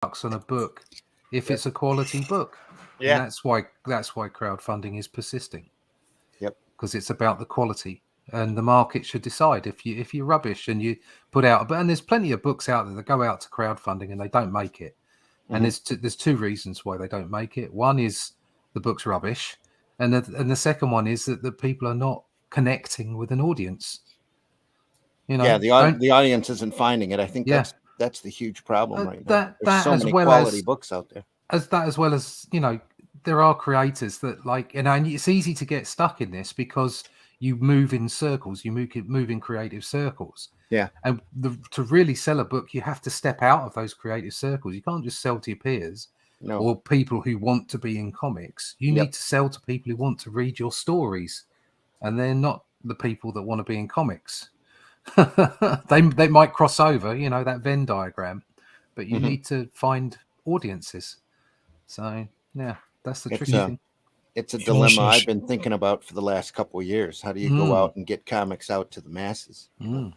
bucks on a book if it's a quality book. And Yeah. that's why crowdfunding is persisting, Yep. because it's about the quality, and the market should decide if you're rubbish and you put out. But and there's plenty of books out there that go out to crowdfunding and they don't make it. And Hmm. there's two reasons why they don't make it. One is the book's rubbish, and the second one is that the people are not connecting with an audience. You Yeah, know, don't the audience isn't finding it. I think yeah that's the huge problem right now. that There's that so as many well quality books out there. as well as there are creators that, like, and it's easy to get stuck in this because you move in circles, you move in creative circles. Yeah. And to really sell a book, you have to step out of those creative circles. You can't just sell to your peers No. or people who want to be in comics. You Yep. need to sell to people who want to read your stories, and they're not the people that want to be in comics. They might cross over, that Venn diagram, but you Hmm. need to find audiences. So yeah, that's the It's tricky a thing. it's a You dilemma also I've been thinking about for the last couple of years. How do you go Mm, out and get comics out to the masses? mm.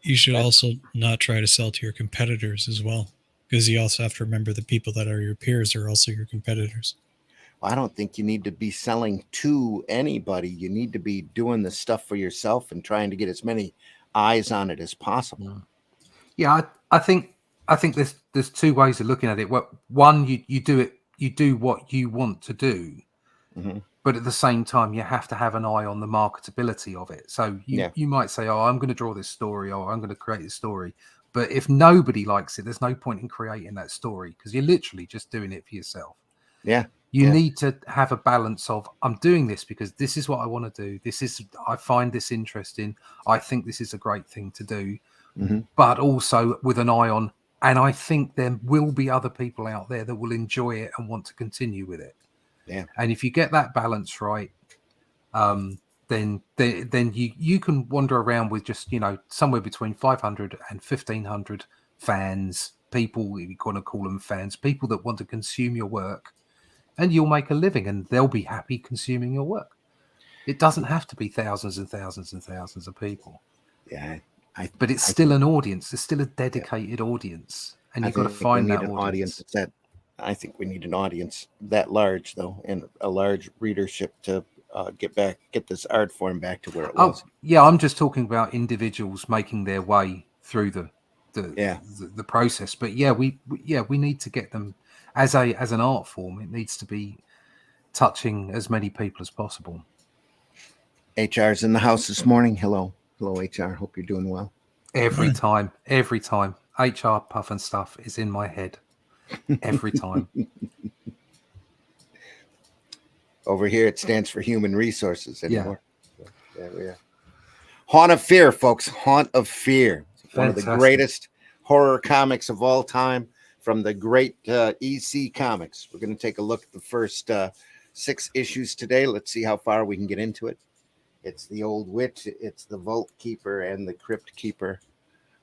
you should That also not try to sell to your competitors as well, because you also have to remember the people that are your peers are also your competitors. I don't think you need to be selling to anybody. You need to be doing the stuff for yourself and trying to get as many eyes on it as possible. Mm. Yeah, I think there's two ways of looking at it. Well, one, you do what you want to do, Hmm. but at the same time, you have to have an eye on the marketability of it. So you Yeah. you might say, "Oh, I'm going to draw this story, or I'm going to create this story," but if nobody likes it, there's no point in creating that story because you're literally just doing it for yourself. Yeah. You Yeah. need to have a balance of, I'm doing this because this is what I want to do. I find this interesting. I think this is a great thing to do, Hmm. but also with an eye on, and I think there will be other people out there that will enjoy it and want to continue with it. Yeah. And if you get that balance right, um, then you can wander around with just, somewhere between 500 and 1,500 fans, people, if you want to call them fans, people that want to consume your work, and you'll make a living and they'll be happy consuming your work. It doesn't have to be thousands and thousands and thousands of people, Yeah. I but it's I still think an audience. It's still a yeah. dedicated audience, and I you've got to think we find need that an audience audience. that I think we need an audience that large though, and a large readership to get this art form back to where it Oh, was. yeah, I'm just talking about individuals making their way through the Yeah. the process. But yeah, we need to get them as an art form. It needs to be touching as many people as possible. HR's in the house this morning. Hello. Hello, HR. Hope you're doing well. Fine. Every time, HR puff and stuff is in my head every time. Over here, it stands for human resources Yeah, anymore. So, yeah, we are. Haunt of Fear, folks. Haunt of Fear. One of the fantastic. greatest horror comics of all time from the great EC Comics. We're going to take a look at the first 6 issues today. Let's see how far we can get into it. It's the Old Witch, it's the Vault Keeper, and the Crypt Keeper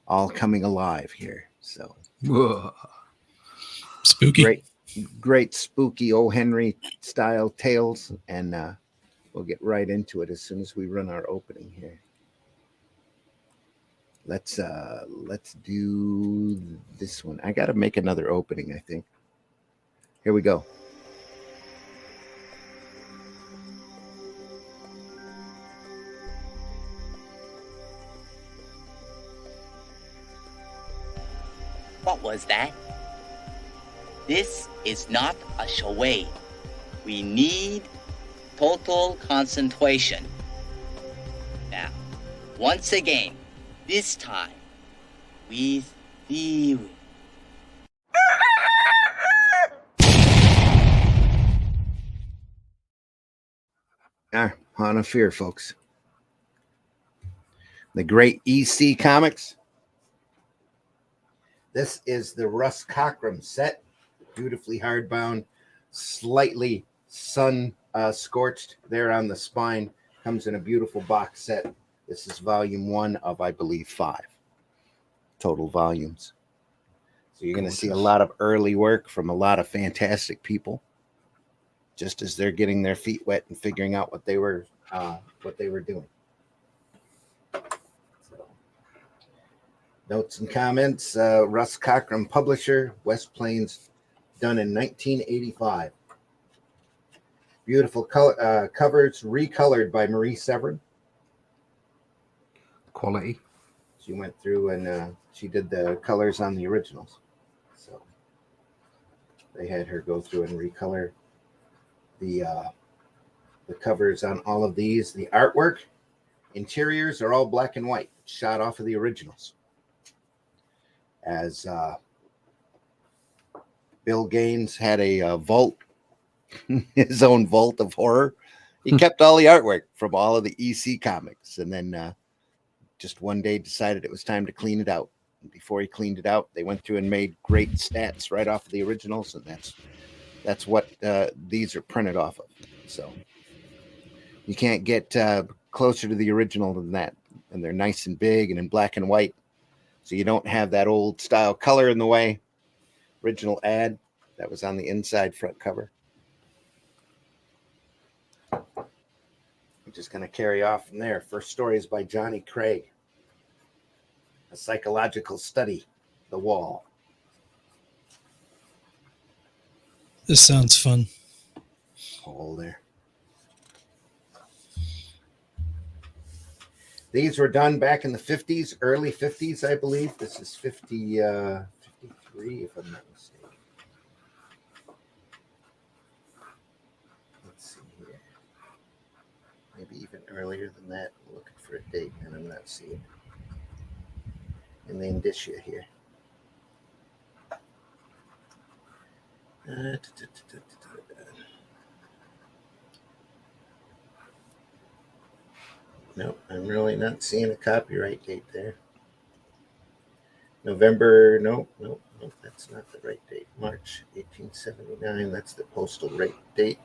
all coming alive here. So Ugh. Spooky. great, great spooky O. Henry style tales. And we'll get right into it as soon as we run our opening here. Let's do this one. I gotta make another opening, I think. Here we go. What was that? This is not a charade. We need total concentration. Now, once again, this time, with theory. Haunt of Fear, folks. The great EC Comics. This is the Russ Cockrum set, beautifully hardbound, slightly sun scorched there on the spine. Comes in a beautiful box set. This is volume 1 of, I believe, 5 total volumes. So you're going to see a lot of early work from a lot of fantastic people, just as they're getting their feet wet and figuring out what they were doing. So, Notes and comments. Russ Cockrum, publisher, West Plains, done in 1985. Beautiful color, covers, recolored by Marie Severin. Quality. She went through and she did the colors on the originals. So they had her go through and recolor the covers on all of these. The artwork, interiors are all black and white, shot off of the originals. As Bill Gaines had a vault, his own vault of horror. He kept all the artwork from all of the EC comics, and then just one day decided it was time to clean it out. And before he cleaned it out, they went through and made great stats right off of the originals, and that's what these are printed off of. So you can't get closer to the original than that, and they're nice and big and in black and white, so you don't have that old style color in the way. Original ad that was on the inside front cover. I'm just going to carry off from there. First story is by Johnny Craig. A psychological study, The Wall. This sounds fun. Hole there. These were done back in the 50s, early 50s, I believe. This is 53, if I'm not mistaken. Let's see here. Maybe even earlier than that. I'm looking for a date, and I'm not seeing in the indicia here. Nope, I'm really not seeing a copyright date there. November, nope, that's not the right date. March 1879, that's the postal rate date.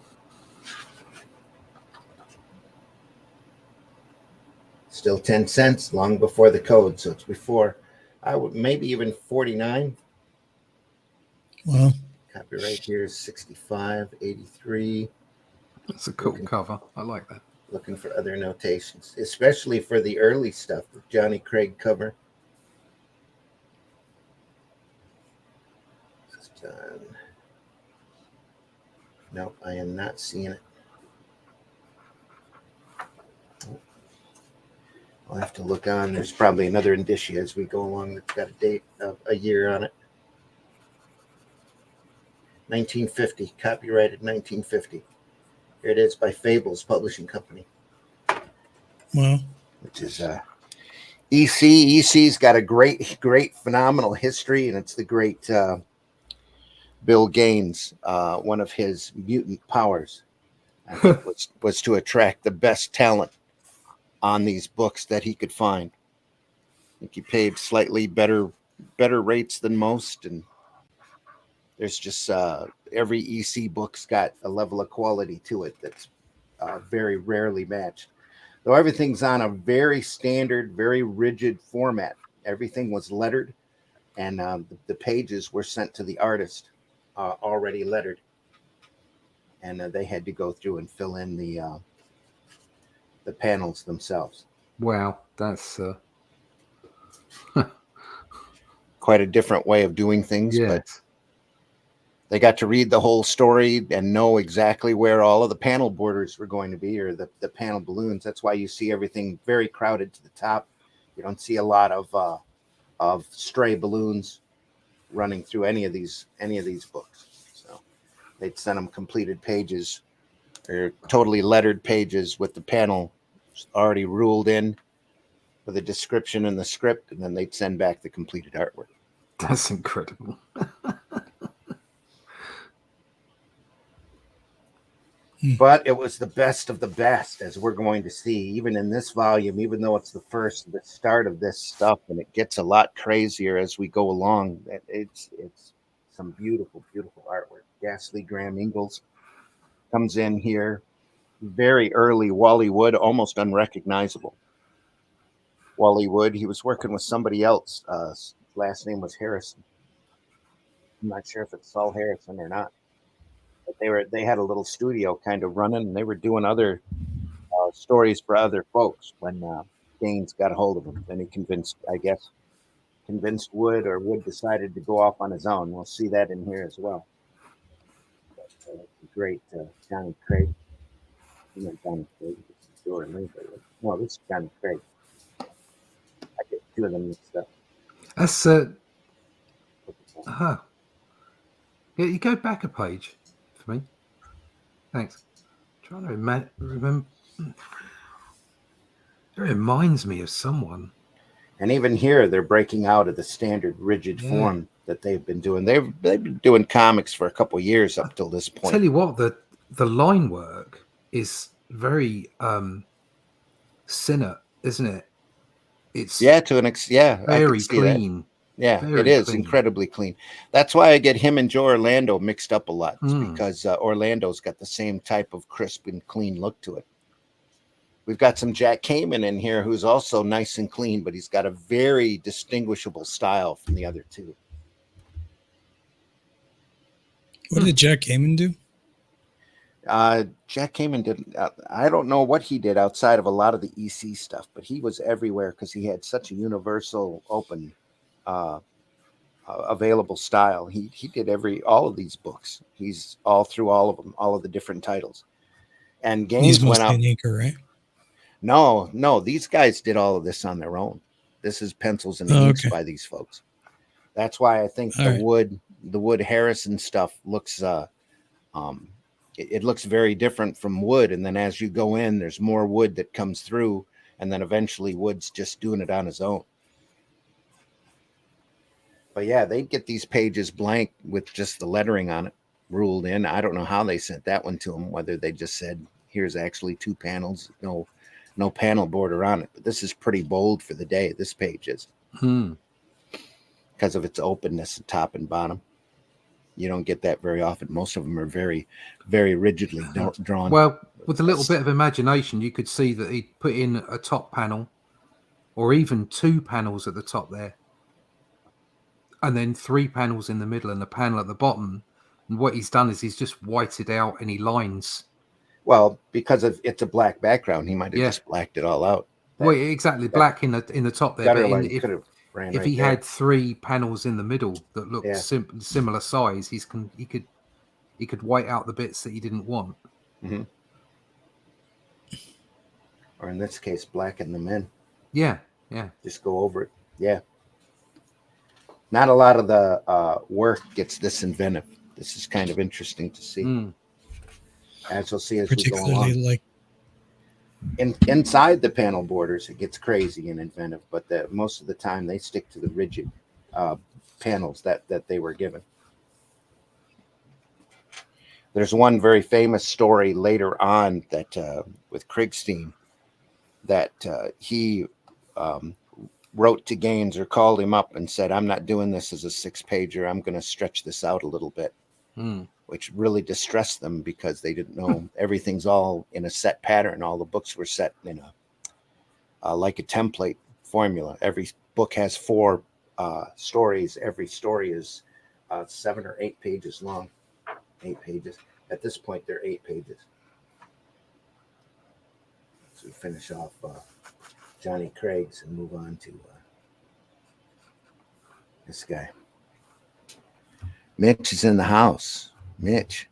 Still 10 cents, long before the code, so it's before, I would maybe even 49. Wow. Copyright here is 65, 83. That's a cool cover. I like that. Looking for other notations, especially for the early stuff, the Johnny Craig cover. This is done. Nope, I am not seeing it. I'll have to look on. There's probably another indicia as we go along that's got a date of a year on it. 1950, copyrighted 1950. Here it is by Fables Publishing Company. Wow. Which is EC. EC's got a great, phenomenal history, and it's the great Bill Gaines. One of his mutant powers, I think, was to attract the best talent on these books that he could find. I think he paid slightly better rates than most, and there's just every EC book's got a level of quality to it that's very rarely matched. Though everything's on a very standard, very rigid format. Everything was lettered, and the pages were sent to the artist already lettered, and they had to go through and fill in the panels themselves. Wow, that's quite a different way of doing things, yes. But they got to read the whole story and know exactly where all of the panel borders were going to be, or the panel balloons. That's why you see everything very crowded to the top. You don't see a lot of stray balloons running through any of these books. So they'd send them completed pages or totally lettered pages with the panel already ruled in with a description and the script, and then they'd send back the completed artwork. That's incredible. But it was the best of the best, as we're going to see, even in this volume, even though it's the start of this stuff, and it gets a lot crazier as we go along. It's some beautiful, beautiful artwork. Ghastly Graham Ingels comes in here. Very early Wally Wood, almost unrecognizable. Wally Wood, he was working with somebody else. His last name was Harrison. I'm not sure if it's Saul Harrison or not. But they had a little studio kind of running, and they were doing other stories for other folks when Gaines got a hold of them. Then he convinced, I guess, convinced Wood, or Wood decided to go off on his own. We'll see that in here as well. But, great Johnny Craig. You know Johnny Craig. This is Jordan Lee. No, this is Johnny Craig. I get two of them mixed up. That's yeah, you go back a page for me. Thanks. I'm trying to remember. It reminds me of someone. And even here, they're breaking out of the standard rigid form that they've been doing. They've been doing comics for a couple of years up till this point. Tell you what, the line work is very Sinnott, isn't it? It's to an extent, very clean. That. Yeah, very it is clean. incredibly clean. That's why I get him and Joe Orlando mixed up a lot. It's because Orlando's got the same type of crisp and clean look to it. We've got some Jack Kamen in here who's also nice and clean, but he's got a very distinguishable style from the other two. What did Jack Kamen do? Jack Kamen did. I don't know what he did outside of a lot of the EC stuff, but he was everywhere because he had such a universal, open, available style. He did all of these books. He's all through all of them, all of the different titles. And Gaines went out. An inker, right? No, these guys did all of this on their own. This is pencils and inks by these folks. That's why I think the Wood Harrison stuff looks it looks very different from Wood. And then as you go in, there's more Wood that comes through, and then eventually Wood's just doing it on his own. But yeah, they'd get these pages blank with just the lettering on it ruled in. I don't know how they sent that one to him, whether they just said, here's actually 2 panels, no panel border on it. But this is pretty bold for the day. This page is because of its openness at top and bottom. You don't get that very often. Most of them are very, very rigidly drawn. Well, with a little bit of imagination, you could see that he'd put in a top panel or even 2 panels at the top there, and then 3 panels in the middle and a panel at the bottom. And what he's done is he's just whited out any lines. Well, because it's a black background, he might have just blacked it all out. Well, exactly, black in the top there. But if he had 3 panels in the middle that looked similar size, he could white out the bits that he didn't want. Mm-hmm. Or in this case, blacken them in. Yeah. Just go over it. Yeah. Not a lot of the work gets this inventive. This is kind of interesting to see. As you'll see as we go along. Inside the panel borders, it gets crazy and inventive, but most of the time they stick to the rigid panels that they were given. There's one very famous story later on that with Kriegstein that he wrote to Gaines or called him up and said, I'm not doing this as a 6-pager. I'm going to stretch this out a little bit. Which really distressed them because they didn't know everything's all in a set pattern. All the books were set in a like a template formula. Every book has 4 stories. Every story is 7 or 8 pages long. 8 pages. At this point, they're 8 pages. So we finish off Johnny Craig's and move on to this guy. Mitch is in the house. Mitch,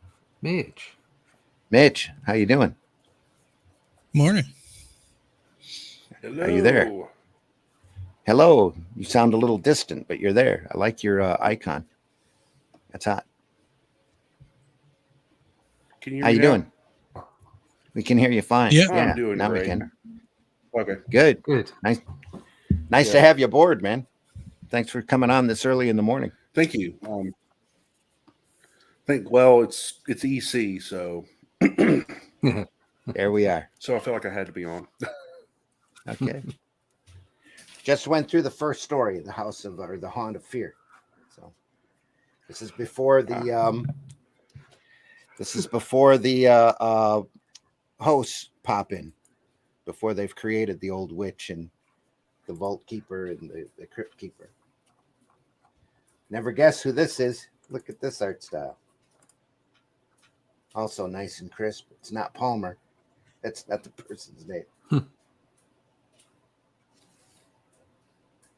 how you doing? Morning. Hello. Are you there? Hello. You sound a little distant, but you're there. I like your icon. That's hot. Can you hear How you doing? We can hear you fine. Yeah, I'm doing now great. we can. Okay. Good. Nice to have you aboard, man. Thanks for coming on this early in the morning. Thank you. Well, it's EC, so there we are. So I feel like I had to be on. Okay. Just went through the first story, the Haunt of Fear. So this is before the hosts pop in, before they've created the old witch and the vault keeper and the crypt keeper. Never guess who this is. Look at this art style. Also nice and crisp. It's not Palmer. That's not the person's name.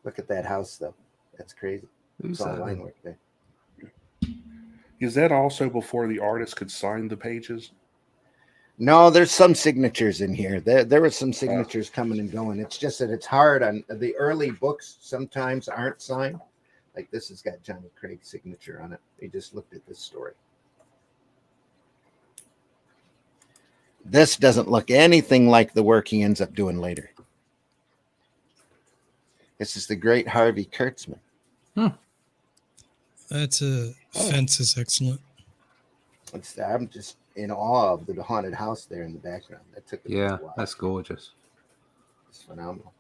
Look at that house, though. That's crazy. Who's It's all that? line then? work there. Is that also before the artist could sign the pages? No, there's some signatures in here. There were some signatures coming and going. It's just that it's hard on the early books. Sometimes aren't signed. Like this has got Johnny Craig's signature on it. They just looked at this story. This doesn't look anything like the work he ends up doing later. This is the great Harvey Kurtzman. That's a fence is excellent. I'm just in awe of the haunted house there in the background. That took a Yeah, while. that's gorgeous. It's phenomenal.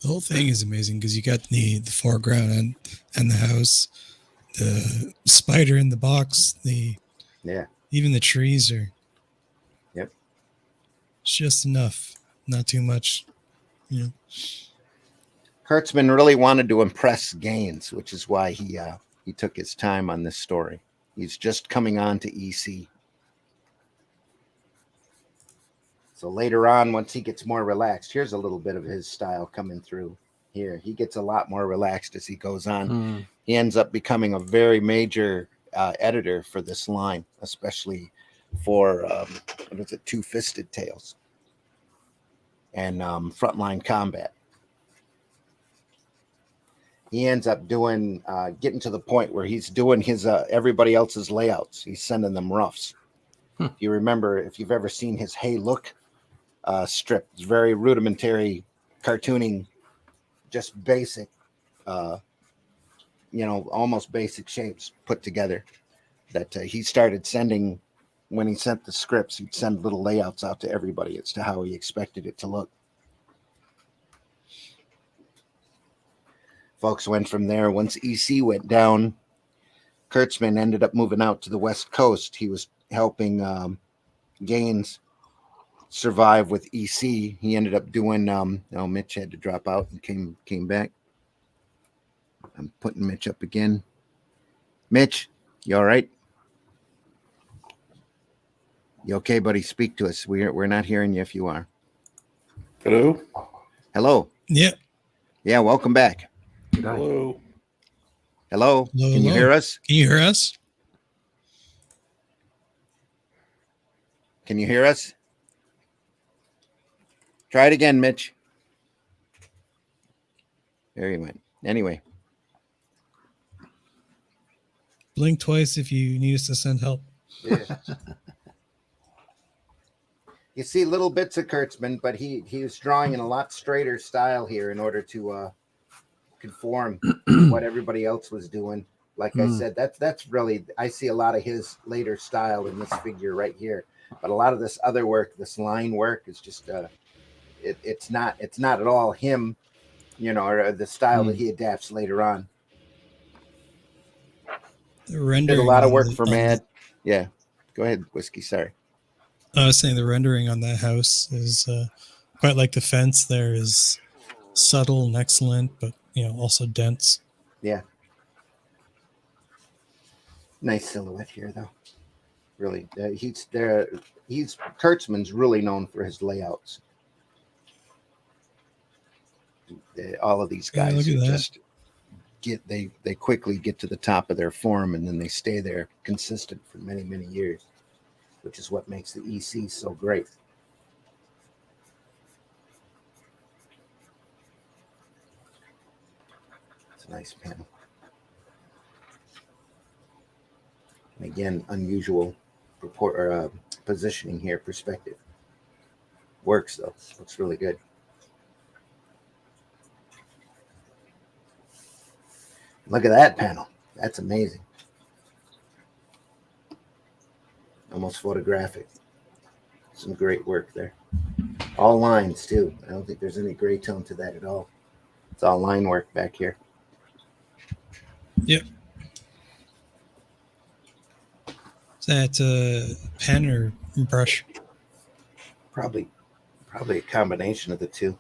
The whole thing is amazing because you got the foreground and the house, the spider in the box, Yeah. even the trees are. Yep. Just enough, not too much. You know. Kurtzman really wanted to impress Gaines, which is why he took his time on this story. He's just coming on to EC. So later on, once he gets more relaxed, here's a little bit of his style coming through here. He gets a lot more relaxed as he goes on. He ends up becoming a very major editor for this line, especially for, what is it, Two-Fisted Tales and Frontline Combat. He ends up doing, getting to the point where he's doing his everybody else's layouts. He's sending them roughs. If you remember, if you've ever seen his Hey Look strip, it's very rudimentary cartooning, just basic, almost basic shapes put together that he started sending. When he sent the scripts, he'd send little layouts out to everybody as to how he expected it to look. Folks went from there. Once EC went down, Kurtzman ended up moving out to the West Coast. He was helping Gaines survive with EC. He ended up doing, Mitch had to drop out and came back. I'm putting Mitch up again. Mitch, you all right? You okay, buddy? Speak to us. We're not hearing you if you are. Hello? Hello. Yeah. Yeah, welcome back. Hello? Hello. Can you hear us? Can you hear us? Can you hear us? Try it again, Mitch. There he went. Anyway. Blink twice if you need us to send help. Yeah. You see little bits of Kurtzman, but he was drawing in a lot straighter style here in order to conform to what everybody else was doing. Like I said, that's really, I see a lot of his later style in this figure right here. But a lot of this other work, this line work, is just it's not at all him, or the style that he adapts later on. The rendering Did a lot of work on for Mad. Yeah, go ahead, Whiskey. Sorry. I was saying the rendering on that house is quite like the fence. There is subtle and excellent, but also dense. Yeah. Nice silhouette here, though. Really, he's there. Kurtzman's really known for his layouts. All of these guys look at that. just they quickly get to the top of their form, and then they stay there consistent for many, many years, which is what makes the EC so great. It's a nice panel. And again, unusual positioning here, perspective. Works, though. Looks really good. Look at that panel. That's amazing. Almost photographic. Some great work there. All lines, too. I don't think there's any gray tone to that at all. It's all line work back here. Yep. Is that a pen or brush? Probably a combination of the two.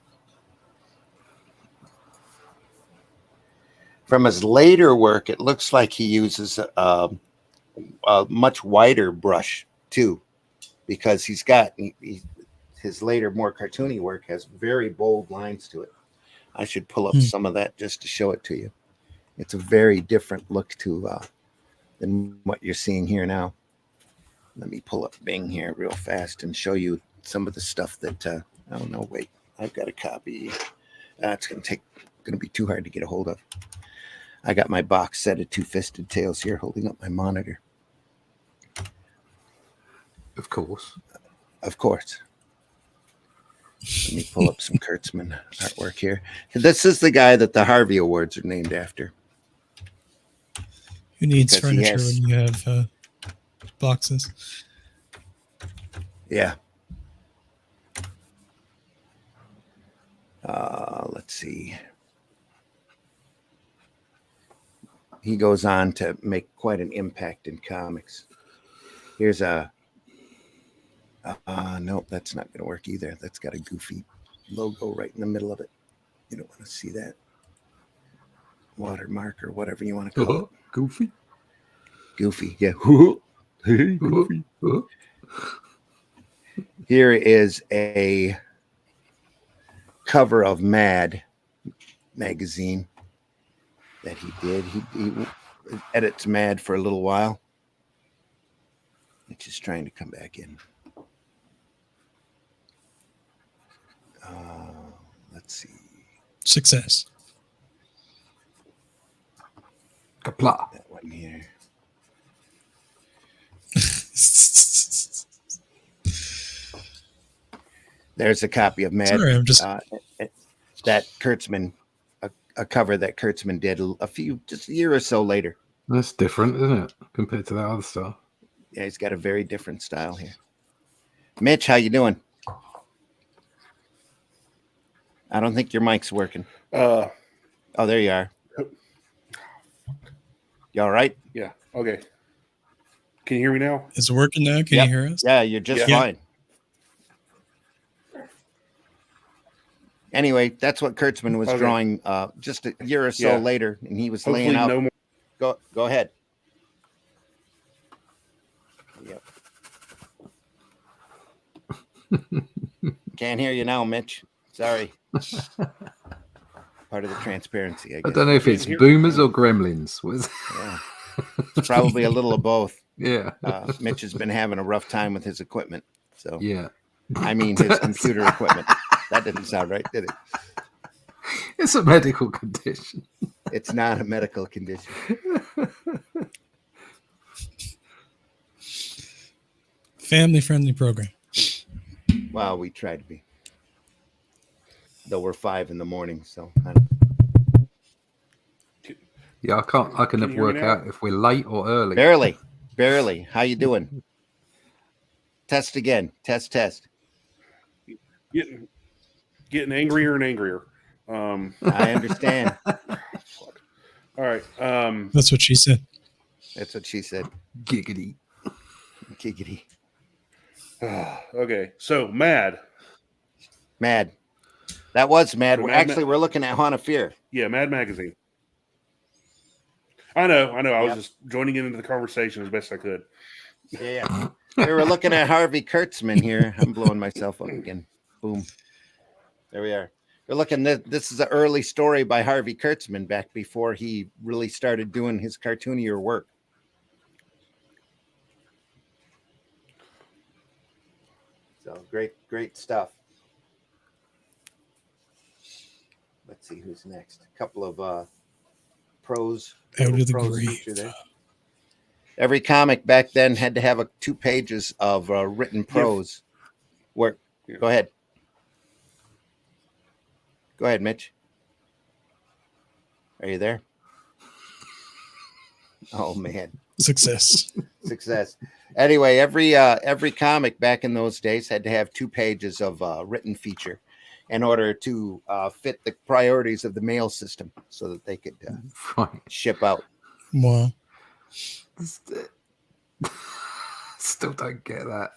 From his later work, it looks like he uses a much wider brush too, because he's got his later, more cartoony work has very bold lines to it. I should pull up some of that just to show it to you. It's a very different look to than what you're seeing here now. Let me pull up Bing here real fast and show you some of the stuff that I don't know. Wait, I've got a copy. It's going to be too hard to get a hold of. I got my box set of Two-Fisted Tales here, holding up my monitor. Of course. Of course. Let me pull up some Kurtzman artwork here. This is the guy that the Harvey Awards are named after. Who needs Because he furniture has- when you have boxes? Yeah. Let's see. He goes on to make quite an impact in comics. Here's a. Nope, that's not going to work either. That's got a goofy logo right in the middle of it. You don't want to see that. Watermark or whatever you want to call it. Goofy. Goofy, yeah. Hey, Goofy. Here is a cover of Mad magazine that he did. He edits Mad for a little while. It's just trying to come back in. Let's see. Success. Kapla. That one here. There's a copy of Mad. Sorry, I'm just that Kurtzman, a cover that Kurtzman did just a year or so later. That's different, isn't it, compared to that other stuff? Yeah, he's got a very different style here. Mitch, how you doing? I don't think your mic's working. Oh, there you are. You all right? Yeah. Okay. Can you hear me now? is it working now? Can Yep. you hear us? Yeah, you're just Yeah. fine. Anyway, that's what Kurtzman was Okay. drawing just a year or so Yeah. later, and he was Hopefully laying out. no more. Go ahead. Yep. Can't hear you now, Mitch. Sorry. Part of the transparency, I I guess. don't know if it's Here- boomers or gremlins. Yeah. It's probably a little of both. Yeah. Mitch has been having a rough time with his equipment. So, Yeah. I mean, his computer equipment. That didn't sound right, did it? It's a medical condition. It's not a medical condition. Family-friendly program. Well, we try to be. Though we're 5 a.m, so Yeah, I can Can never you hear me work now? out if we're late or early. barely. How you doing? Test again. Test. Getting angrier and angrier. I understand. All right. That's what she said. That's what she said. Giggity. Giggity. Okay. So Mad. That was Mad. So We're looking at Haunt of Fear. Yeah, Mad Magazine. I know. I was Yep. just joining in into the conversation as best I could. Yeah. We were looking at Harvey Kurtzman here. I'm blowing myself up again. Boom. There we are. We're looking. This is an early story by Harvey Kurtzman back before he really started doing his cartoonier work. So great stuff. Let's see who's next. A couple of prose. Out of the prose grave. feature there. Every comic back then had to have 2 pages of written prose. Work. Go ahead. Go ahead, Mitch. Are you there? Oh man, Success. success. Anyway, every comic back in those days had to have 2 pages of written feature in order to fit the priorities of the mail system, so that they could Right. ship out. Wow. Still don't get that.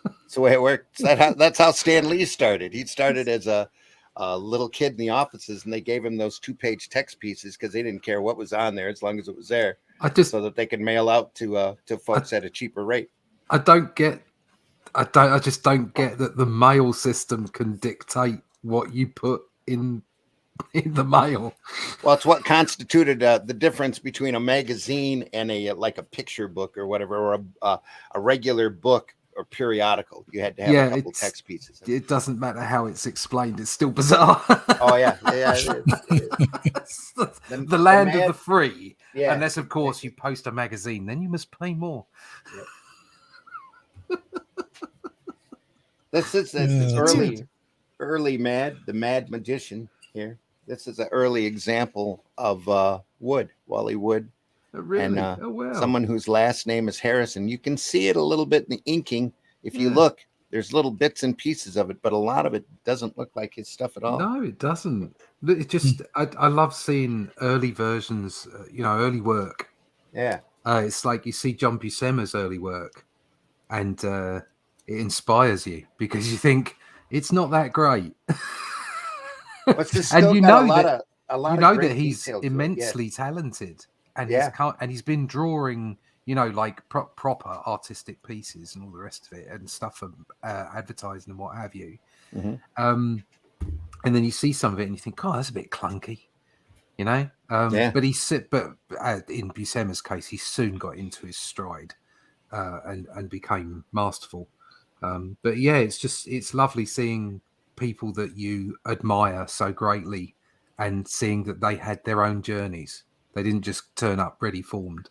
That's the way it works. That's how Stan Lee started. He started as a little kid in the offices, and they gave him those 2-page text pieces because they didn't care what was on there as long as it was there, I just so that they could mail out to folks at a cheaper rate. I just don't get that the mail system can dictate what you put in the mail. Well, it's what constituted the difference between a magazine and a like a picture book or whatever, or a regular book or periodical. You had to have a couple text pieces. It doesn't matter how it's explained; it's still bizarre. Oh yeah, it is. The land of the free. Yeah. Unless, of course, you post a magazine, then you must pay more. Yep. This is the early the Mad Magician here. This is an early example of Wally Wood. Oh, really? And wow. someone whose last name is Harrison. You can see it a little bit in the inking. If you look, there's little bits and pieces of it, but a lot of it doesn't look like his stuff at all. No, it doesn't. It just, I love seeing early versions, early work. Yeah. It's like you see John Buscema's early work, and it inspires you because you think it's not that great. And you know that he's immensely talented, and he's been drawing, like proper artistic pieces and all the rest of it, and stuff for advertising and what have you. Mm-hmm. And then you see some of it and you think, oh, that's a bit clunky, but in Buscema's case, he soon got into his stride and became masterful. But yeah, it's lovely seeing people that you admire so greatly and seeing that they had their own journeys. They didn't just turn up ready formed.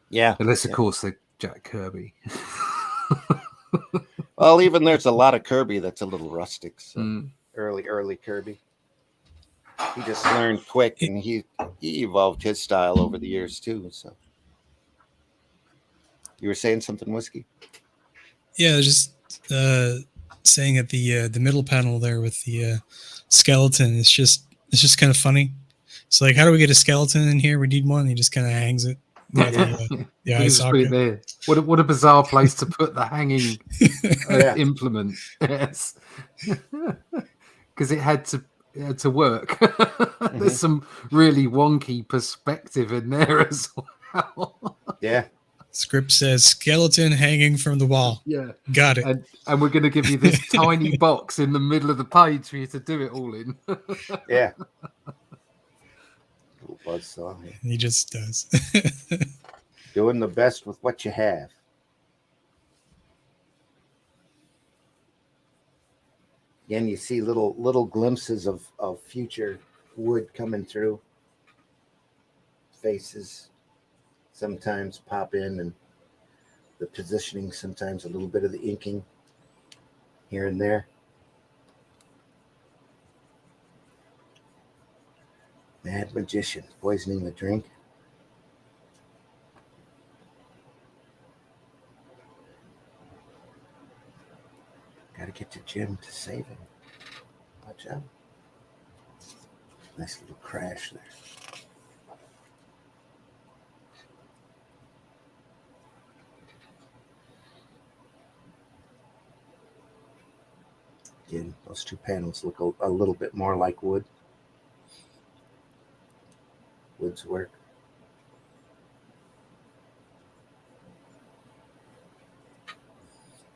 Yeah. Unless, of course, they're Jack Kirby. Well, even there's a lot of Kirby that's a little rustic. So early Kirby. He just learned quick, and he evolved his style over the years too. So, you were saying something, Whiskey? Yeah, just saying at the middle panel there with the skeleton, it's just kind of funny. It's like, how do we get a skeleton in here? We need one. He just kind of hangs it. Eye socket. There. What a bizarre place to put the hanging implement. Yes, because it had to work. There's some really wonky perspective in there as well. Yeah. Script says skeleton hanging from the wall. Yeah, got it. And we're going to give you this tiny box in the middle of the page for you to do it all in. Yeah. Little buzzsaw. He just does. Doing the best with what you have. Again, you see little glimpses of future Wood coming through. Faces sometimes pop in, and the positioning, sometimes a little bit of the inking here and there. Mad Magician, poisoning the drink. Got to get to Jim to save him. Watch out. Nice little crash there. Again, those two panels look a little bit more like Wood. Wood's work.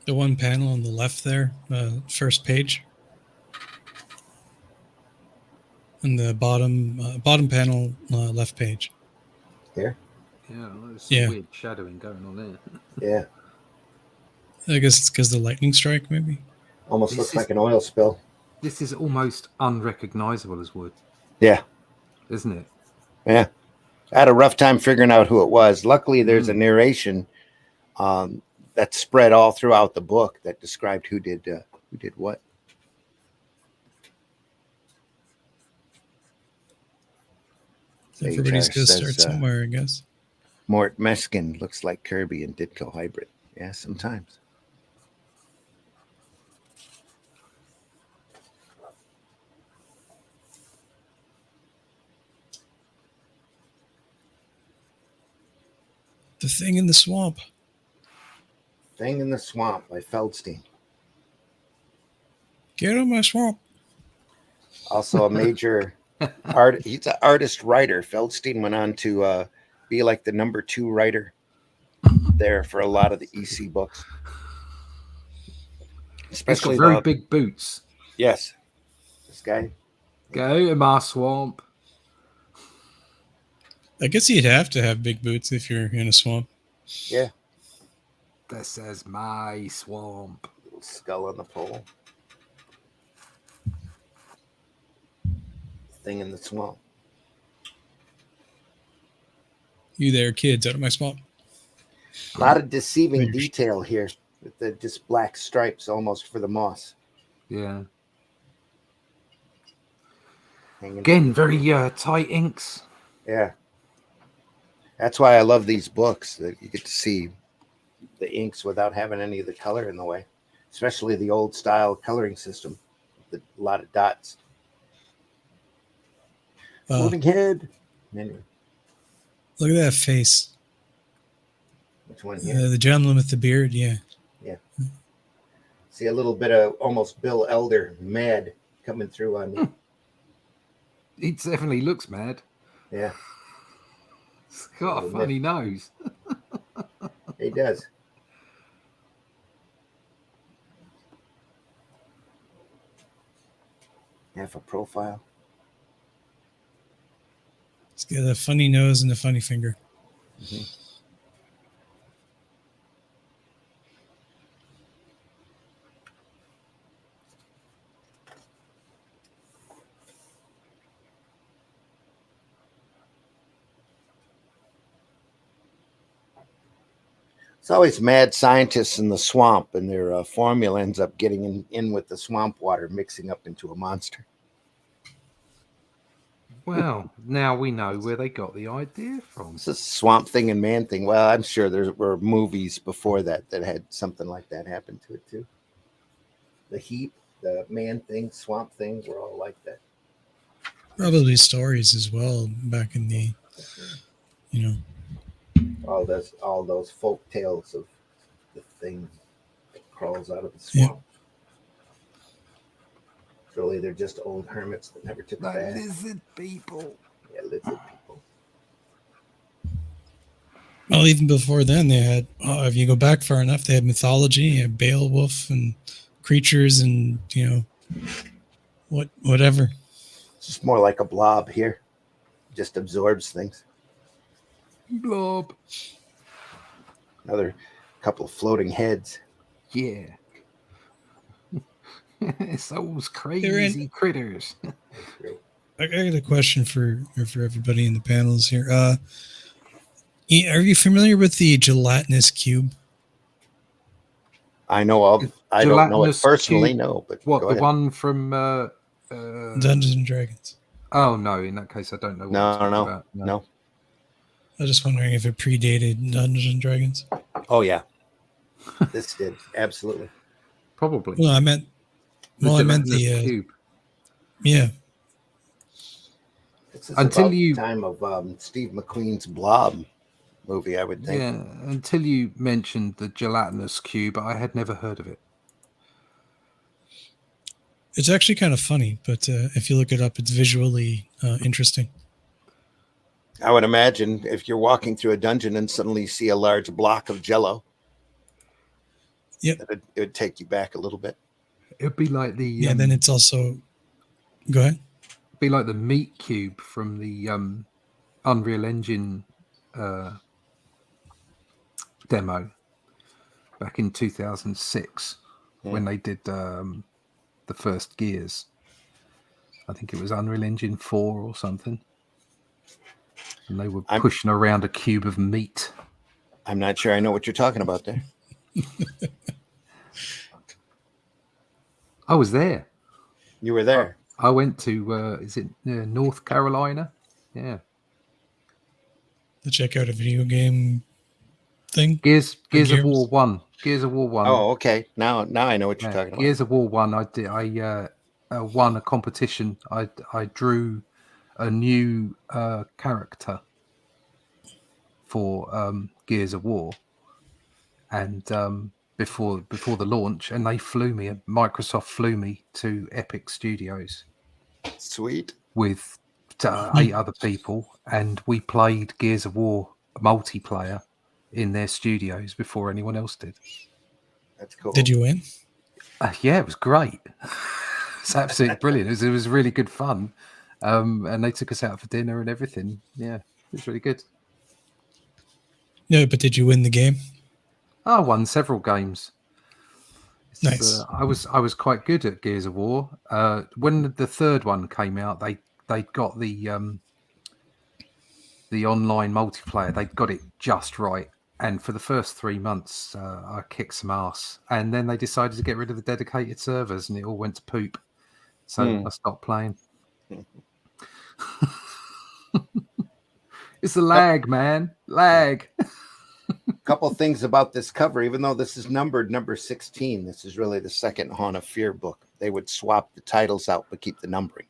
The one panel on the left there, first page. And the bottom panel, left page. Here? Yeah, there's some weird shadowing going on there. Yeah. I guess it's because of the lightning strike, maybe. Almost looks like an oil spill. This is almost unrecognizable as Wood. Yeah. Isn't it? Yeah. I had a rough time figuring out who it was. Luckily, there's a narration that spread all throughout the book that described who did what. Everybody's going to start somewhere, I guess. Mort Meskin looks like Kirby and Ditko hybrid. Yeah, sometimes. The Thing in the Swamp. Thing in the Swamp by Feldstein. Get on my swamp. Also a major he's an artist writer. Feldstein went on to be like the number 2 writer there for a lot of the EC books. Especially very big boots. Yes. This guy. Go to my swamp. I guess you'd have to have big boots if you're in a swamp. Yeah. This is my swamp. Little skull on the pole. Thing in the swamp. You there, kids, out of my swamp. A lot of deceiving detail here with the just black stripes almost for the moss. Yeah. Hanging. Again, very tight inks. Yeah. That's why I love these books, that you get to see the inks without having any of the color in the way, especially the old style coloring system with a lot of dots. Floating head. Anyway, Look at that face. which one here? The gentleman with the beard, yeah. See a little bit of almost Bill Elder mad coming through on me. He definitely looks mad. Yeah, He's got a funny nose. he does. Half a profile. He's got a funny nose and a funny finger. Mm-hmm. It's always mad scientists in the swamp, and their formula ends up getting in with the swamp water, mixing up into a monster. Well, now we know where they got the idea from. It's a Swamp Thing and Man Thing. Well, I'm sure there were movies before that had something like that happen to it too. The Heap, the Man Thing, Swamp Thing were all like that. Probably stories as well back in the, All those folk tales of the thing that crawls out of the swamp. Really, they're just old hermits that never took a Like bath. lizard people. Yeah, lizard people. Well, even before then, they had, if you go back far enough, they had mythology, you had Beowulf and creatures and, whatever. It's just more like a blob here. Just absorbs things. Blob. Another couple of floating heads. Yeah. It's those crazy critters. I got a question for everybody in the panels here. Are you familiar with the gelatinous cube? I know of. I don't know it Gelatinous personally, cube. no. But What, go the ahead. one from Dungeons and Dragons. Oh no, in that case I don't know what you're talking about. No. I was just wondering if it predated Dungeons and Dragons. Oh yeah, this did absolutely. Probably. Well, I meant gelatinous the cube. yeah. This is Until about you- the time of Steve McQueen's Blob movie, I would think. Yeah, until you mentioned the gelatinous cube, I had never heard of it. It's actually kind of funny, but if you look it up, it's visually interesting. I would imagine if you're walking through a dungeon and suddenly you see a large block of Jello, Yep. it would take you back a little bit. It'd be like the Yeah, then it's also... Go ahead. be like the meat cube from the Unreal Engine demo back in 2006 when they did the first Gears. I think it was Unreal Engine 4 or something. And they were pushing around a cube of meat. I'm not sure I know what you're talking about there. I was there. You were there. I went to, is it North Carolina? Yeah. To check out a video game thing. Gears of Gears? War 1. Gears of War 1. Oh, okay. Now I know what you're talking about. Gears of War 1, I won a competition. I drew a new character for Gears of War. And before the launch, and Microsoft flew me to Epic Studios Sweet. with 8 other people, and we played Gears of War multiplayer in their studios before anyone else did. That's cool. Did you win? Yeah, it was great. was absolutely brilliant. It was really good fun. And they took us out for dinner and everything. Yeah, it was really good. No, but did you win the game? I won several games. Nice. I was quite good at Gears of War. When the third one came out, they got the online multiplayer. They got it just right. And for the first 3 months, I kicked some ass. And then they decided to get rid of the dedicated servers, and it all went to poop. So I stopped playing. It's the lag, man. Lag. Couple things about this cover. Even though this is numbered number 16, this is really the second Haunt of Fear book. They would swap the titles out but keep the numbering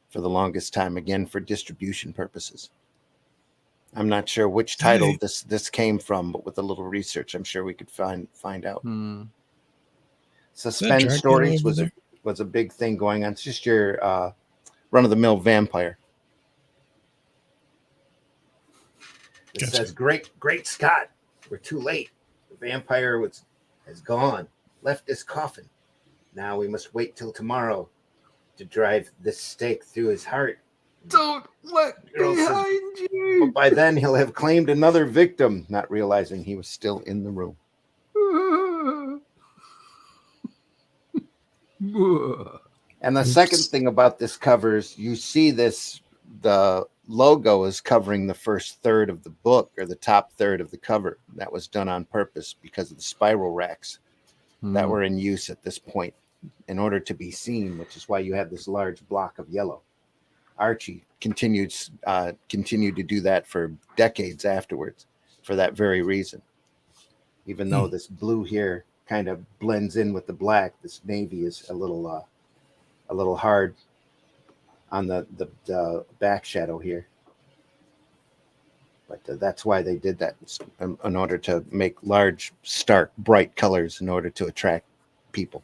for the longest time, again for distribution purposes. I'm not sure which title this came from, but with a little research, I'm sure we could find out. Suspense stories was a big thing going on. It's just your run-of-the-mill vampire. It says, "Great Scott, we're too late. The vampire has gone, left his coffin. Now we must wait till tomorrow to drive this stake through his heart. Don't look behind you." But by then he'll have claimed another victim, not realizing he was still in the room. And the second thing about this cover is you see the logo is covering the first third of the book, or the top third of the cover. That was done on purpose because of the spiral racks that were in use at this point in order to be seen, which is why you have this large block of yellow. Archie continued to do that for decades afterwards for that very reason. Even though this blue here kind of blends in with the black, this navy is a little hard on the back shadow here. But that's why they did that, in order to make large, stark, bright colors in order to attract people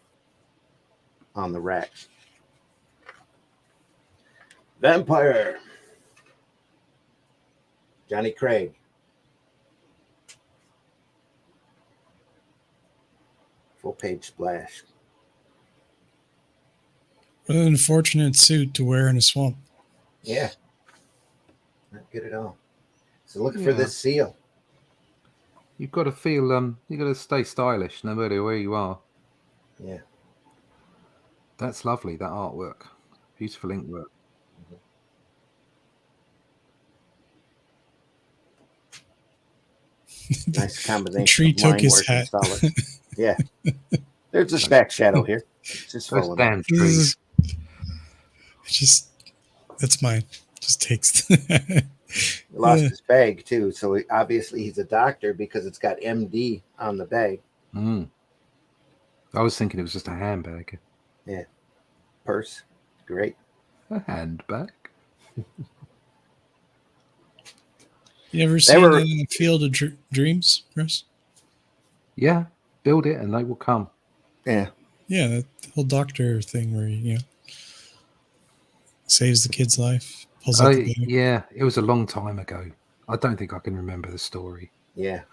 on the racks. Vampire. Johnny Craig. Full page splash. What an unfortunate suit to wear in a swamp. Yeah. Not good at all. So look for this seal. You've got to feel you've got to stay stylish no matter where you are. Yeah. That's lovely, that artwork. Beautiful ink work. Nice combination. The tree took his hat. Yeah. There's a back shadow here. Just those falling damn off. trees. That's mine. Just takes. He lost his bag too, so obviously he's a doctor because it's got MD on the bag. I was thinking it was just a handbag. Yeah. Purse. Great. A handbag. You ever seen Field of Dreams, Chris? Yeah, build it and they will come. Yeah. Yeah, that whole doctor thing where he, saves the kid's life. Pulls out the bag. Yeah, it was a long time ago. I don't think I can remember the story. Yeah.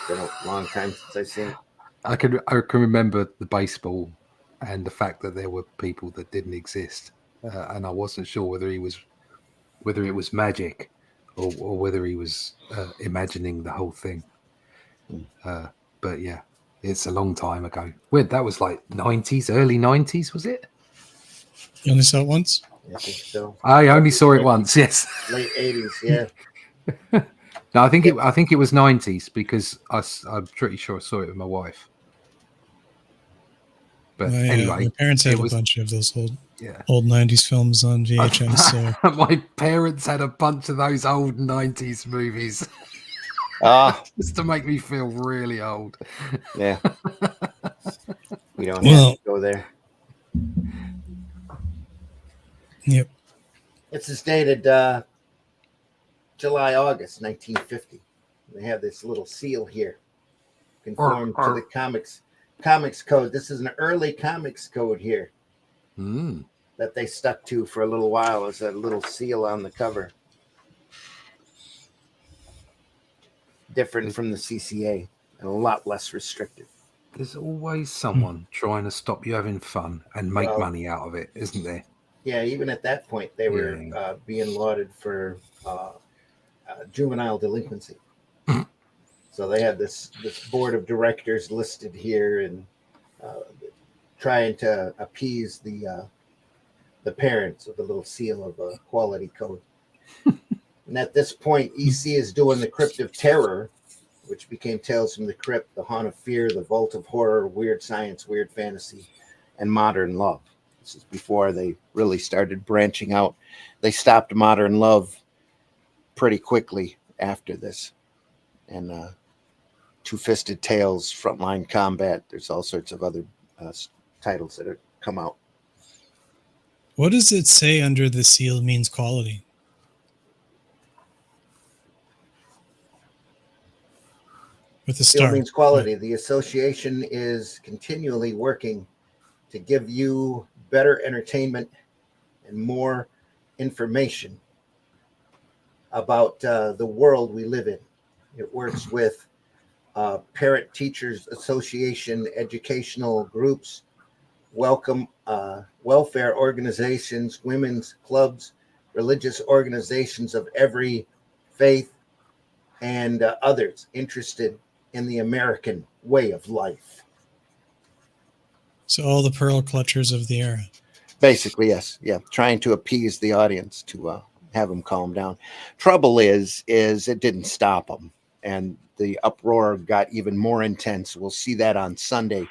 Been a long time since I've seen it. I can remember the baseball and the fact that there were people that didn't exist, and I wasn't sure whether it was magic or whether he was imagining the whole thing. But yeah, it's a long time ago. That was like 90s, early 90s, was it? You only saw it once? I think so. I only saw it once. Yes. Late 80s. Yeah. No, I think it was 90s because I'm pretty sure I saw it with my wife. But anyway, my parents had a bunch of those old 90s films on VHS. So my parents had a bunch of those old 90s movies. Just to make me feel really old. Yeah. We don't have to go there. Yep. This is dated July, August 1950. They have this little seal here. Conform to the comics code. This is an early comics code here that they stuck to for a little while as a little seal on the cover. Different from the CCA and a lot less restrictive. There's always someone trying to stop you having fun and make Well, money out of it, isn't there? Yeah, even at that point, they were Yeah. being lauded for juvenile delinquency. So they had this board of directors listed here, and uh, trying to appease the parents with a little seal of a quality code. And at this point, EC is doing the Crypt of Terror, which became Tales from the Crypt, the Haunt of Fear, the Vault of Horror, Weird Science, Weird Fantasy, and Modern Love. This is before they really started branching out. They stopped Modern Love pretty quickly after this. And Two-Fisted Tales, Frontline Combat. There's all sorts of other titles that have come out. What does it say under the seal means quality? With a Seal star. means quality. The association is continually working to give you better entertainment and more information about the world we live in. It works with parent teachers association, educational groups, welfare organizations, women's clubs, religious organizations of every faith, and others interested in the American way of life. So all the pearl clutchers of the era. Basically, yes. Yeah. Trying to appease the audience to have them calm down. Trouble is it didn't stop them. And the uproar got even more intense. We'll see that on Sunday.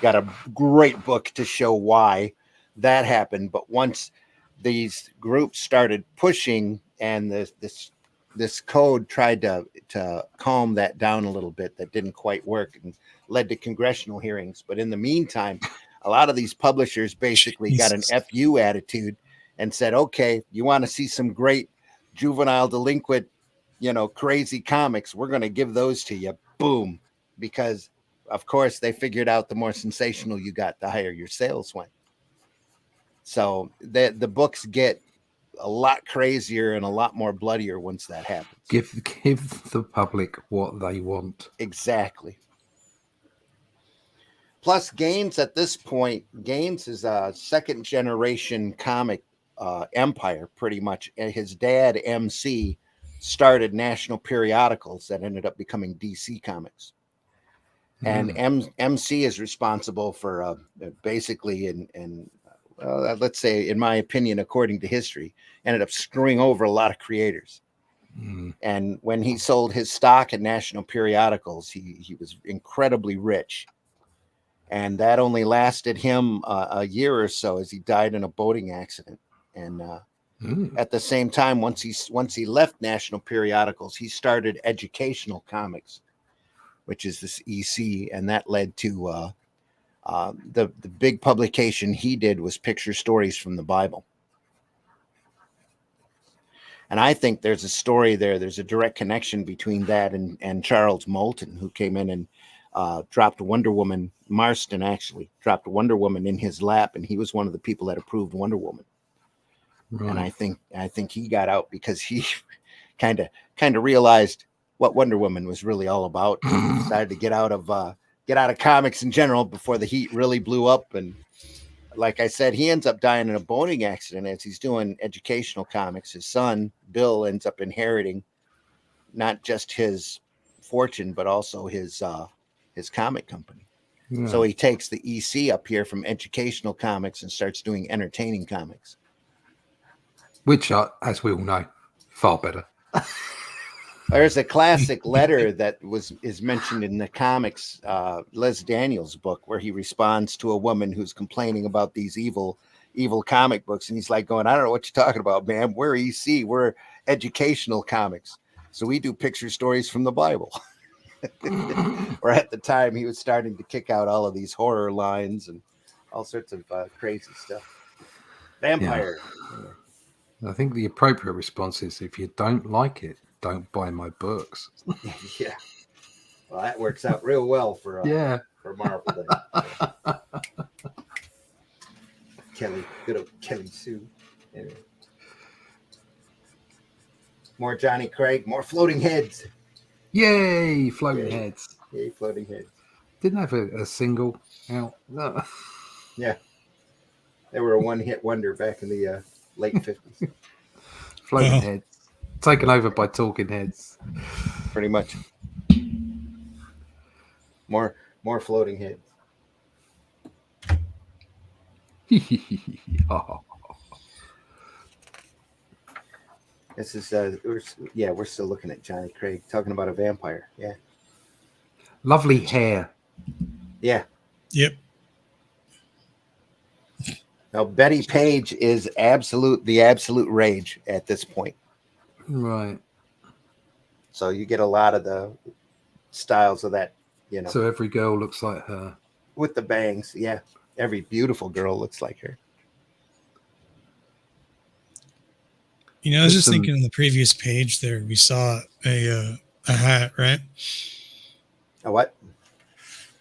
Got a great book to show why that happened. But once these groups started pushing and this code tried to calm that down a little bit, that didn't quite work and led to congressional hearings. But in the meantime, a lot of these publishers basically got an FU attitude and said, okay, you want to see some great juvenile delinquent, crazy comics, we're going to give those to you. Boom. Because, of course, they figured out the more sensational you got, the higher your sales went. So the books get a lot crazier and a lot more bloodier once that happens. Give the public what they want. Exactly. Plus, Gaines at this point, Gaines is a second generation comic empire, pretty much. And his dad, MC, started national periodicals that ended up becoming DC Comics. And MC is responsible for basically, let's say, in my opinion, according to history, ended up screwing over a lot of creators. And when he sold his stock in national periodicals, he was incredibly rich. And that only lasted him a year or so, as he died in a boating accident. And at the same time, once he left national periodicals, he started Educational Comics, which is this EC, and that led to the big publication he did was Picture Stories from the Bible. And I think there's a story there. There's a direct connection between that and Charles Moulton, who came in and dropped Wonder Woman. Marston actually dropped Wonder Woman in his lap, and he was one of the people that approved Wonder Woman. Right. And I think he got out because he kind of realized what Wonder Woman was really all about. He decided to get out of comics in general before the heat really blew up. And like I said, he ends up dying in a boating accident as he's doing Educational Comics. His son Bill ends up inheriting not just his fortune, but also his comic company. Yeah. So he takes the EC up here from Educational Comics and starts doing Entertaining Comics, which are, as we all know, far better. There's a classic letter that is mentioned in the comics, Les Daniels' book, where he responds to a woman who's complaining about these evil comic books, and he's like going, "I don't know what you're talking about, man. We're EC, we're Educational Comics, so we do Picture Stories from the Bible." Or at the time, he was starting to kick out all of these horror lines and all sorts of crazy stuff. Vampire. Yeah. I think the appropriate response is, if you don't like it, don't buy my books. Yeah. Well, that works out real well for Marvel. Kelly, good old Kelly Sue. Anyway. More Johnny Craig, more floating heads. Yay, floating heads. Yay, floating heads. Didn't have a single out. No. Yeah, they were a one-hit wonder back in the late 50s, Floating Wow. Heads. Taken over by Talking Heads. pretty much. More floating heads. Oh, This is we're still looking at Johnny Craig talking about a vampire. Yeah, lovely hair. yeah. Yep. Now Betty Page is the absolute rage at this point. Right. So you get a lot of the styles of that, you know, So every girl looks like her. with the bangs. Yeah, every beautiful girl looks like her. You know, I was There's just thinking on the previous page there, we saw a hat, right? A what?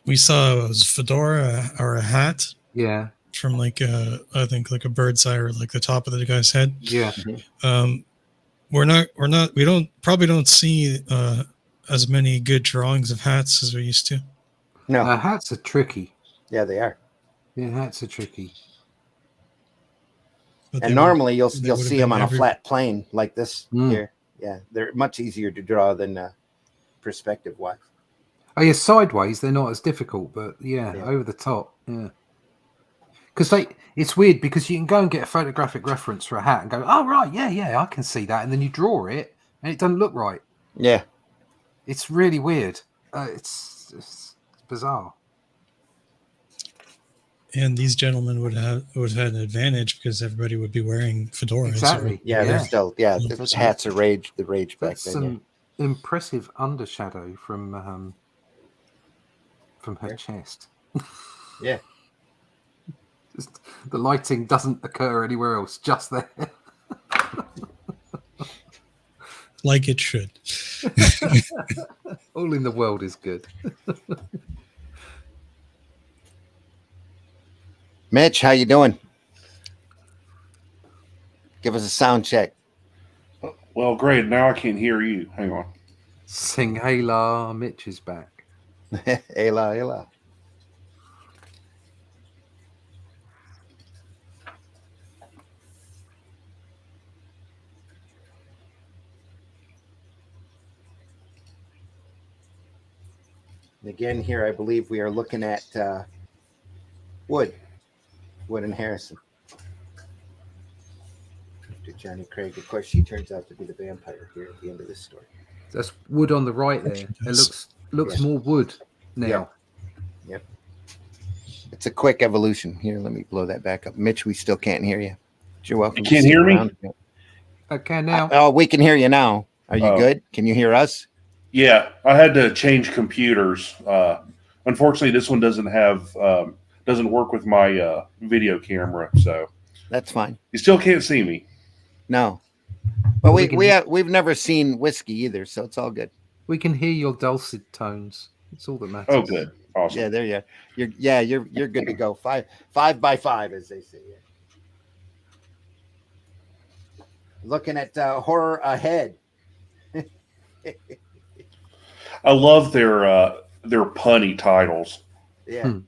We saw it was a fedora or a hat Yeah. from like I think like a bird's eye or like the top of the guy's head. Yeah. We probably don't see as many good drawings of hats as we used to. No. Hats are tricky. Yeah, they are. Yeah, hats are tricky. But And they normally you'll would have see them been on a flat plane like this Mm. here. Yeah, they're much easier to draw than perspective wise. Oh yeah, sideways they're not as difficult, but yeah. Over the top, yeah. Because it's weird because you can go and get a photographic reference for a hat and go, oh right, yeah, I can see that, and then you draw it and it doesn't look right. Yeah, It's really weird. It's bizarre. And these gentlemen would have had an advantage because everybody would be wearing fedoras. Exactly. yeah, they're still those hats are the rage back That's then. some impressive undershadow from her chest. Yeah. Just, the lighting doesn't occur anywhere else, just there. Like it should. All in the world is good. Mitch, how you doing? Give us a sound check. Well, great. Now I can't hear you. Hang on. Sing hey la, Mitch is back. Ayla. And again, here I believe we are looking at Wood and Harrison. To Johnny Craig. Of course, she turns out to be the vampire here at the end of this story. That's wood on the right there. It looks more wood now. Yep. It's a quick evolution. Here, let me blow that back up. Mitch, we still can't hear you. You're welcome. You can't hear me? Okay, now. Oh, we can hear you now. Are you good? Can you hear us? Yeah, I had to change computers. Unfortunately, this one doesn't work with my video camera, so That's fine. you still can't see me. No. But we've never seen whiskey either, so it's all good. We can hear your dulcet tones. It's all that matters. Oh, good, awesome. Yeah, there you are. You're good to go. Five by five, as they say. Yeah. Looking at horror ahead. I love their punny titles. Yeah.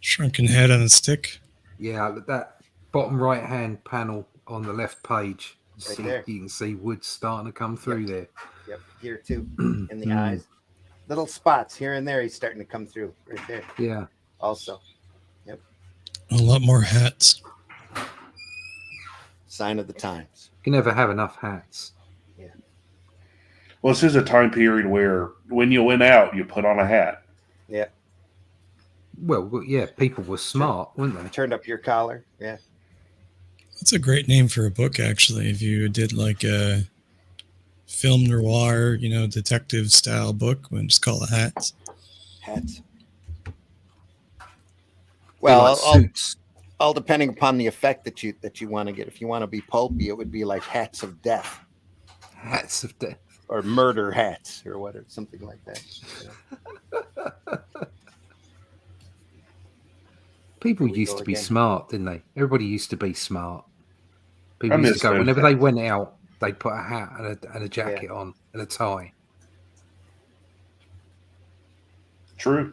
Shrunken head on a stick. Yeah, that bottom right hand panel on the left page. There. You can see wood starting to come through there. Yep. Here too, in the eyes. Little spots here and there. He's starting to come through right there. Yeah. Also. Yep. A lot more hats. Sign of the times. You can never have enough hats. Yeah. Well, this is a time period where when you went out, you put on a hat. Yeah. Well, yeah, people were smart, weren't they? Turned up your collar. Yeah. That's a great name for a book, actually. If you did like a film noir, detective style book, and just call it Hats. Hats. Well, Like suits. all depending upon the effect that you want to get. If you want to be pulpy, it would be like Hats of Death Hats of death. or Murder Hats or whatever, something like that. People Here we used go to be again. smart, didn't they? Everybody used to be smart. People miss used to go those whenever days. they went out, they'd put a hat and a jacket on and a tie. True.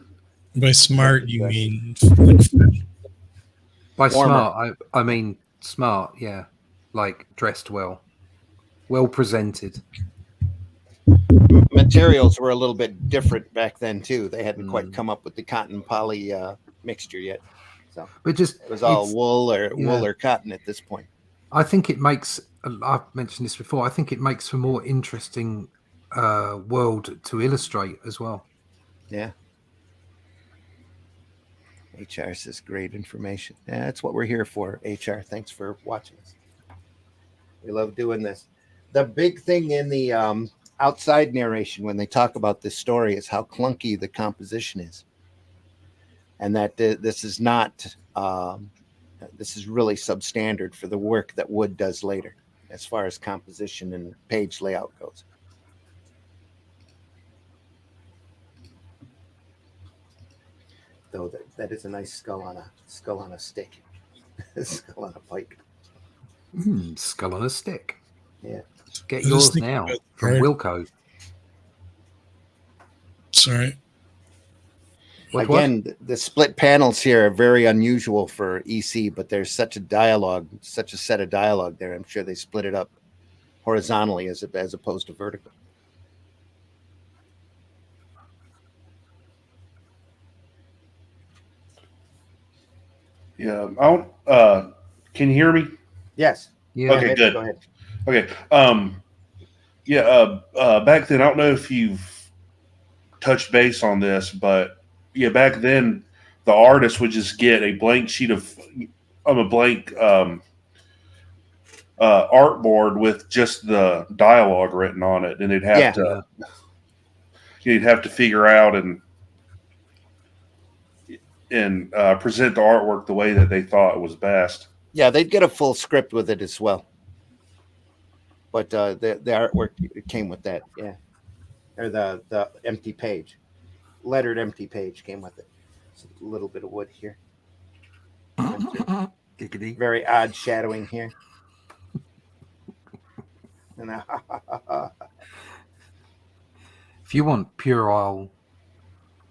By smart, you Exactly. mean like By Warmer. smart, I mean smart. Yeah, like dressed well, well presented. Materials were a little bit different back then too. They hadn't quite Mm. come up with the cotton poly mixture yet, so But just it was all it's wool or cotton at this point. I think it makes. I've mentioned this before. I think it makes for more interesting world to illustrate as well. Yeah. HR says great information. Yeah, that's what we're here for. HR, thanks for watching us. We love doing this. The big thing in the outside narration when they talk about this story is how clunky the composition is, and that this is not. This is really substandard for the work that Wood does later, as far as composition and page layout goes. Though that is a nice skull on a stick, skull on a pike. Skull on a stick. Yeah. Get I was yours thinking now about the from card. Wilco. Sorry. What? Again, the split panels here are very unusual for EC, but there's such a set of dialogue there. I'm sure they split it up horizontally as opposed to vertical. Yeah. Can you hear me? Yes. Yeah. Okay, good. Go ahead. Okay. Back then, I don't know if you've touched base on this, but yeah, back then the artist would just get a blank sheet of a blank artboard with just the dialogue written on it, and they'd have Yeah. you'd have to figure out and present the artwork the way that they thought was best. Yeah, they'd get a full script with it as well. But the artwork came with that, yeah. Or the empty page. Lettered empty page came with it. It's a little bit of wood here. Giggity. Very odd shadowing here. And If you want puerile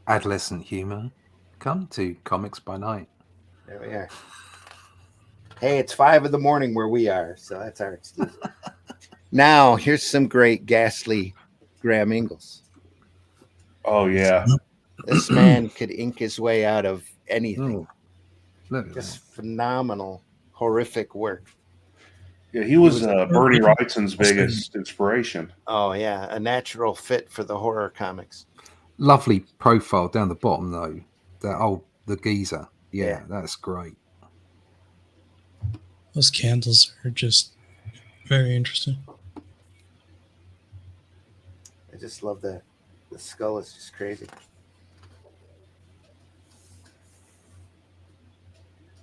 adolescent humor, come to Comics by Night. there we are. Hey, it's 5 a.m. where we are, so that's our excuse. Now, here's some great ghastly Graham Ingels. Oh yeah, This man could ink his way out of anything. Oh, look at Just that. phenomenal, horrific work. yeah. He was Bernie Wrightson's biggest inspiration. Oh yeah, a natural fit for the horror comics. Lovely profile down the bottom though. The geezer. Yeah, Yeah. that's great. Those candles are just very interesting. I just love the skull is just crazy.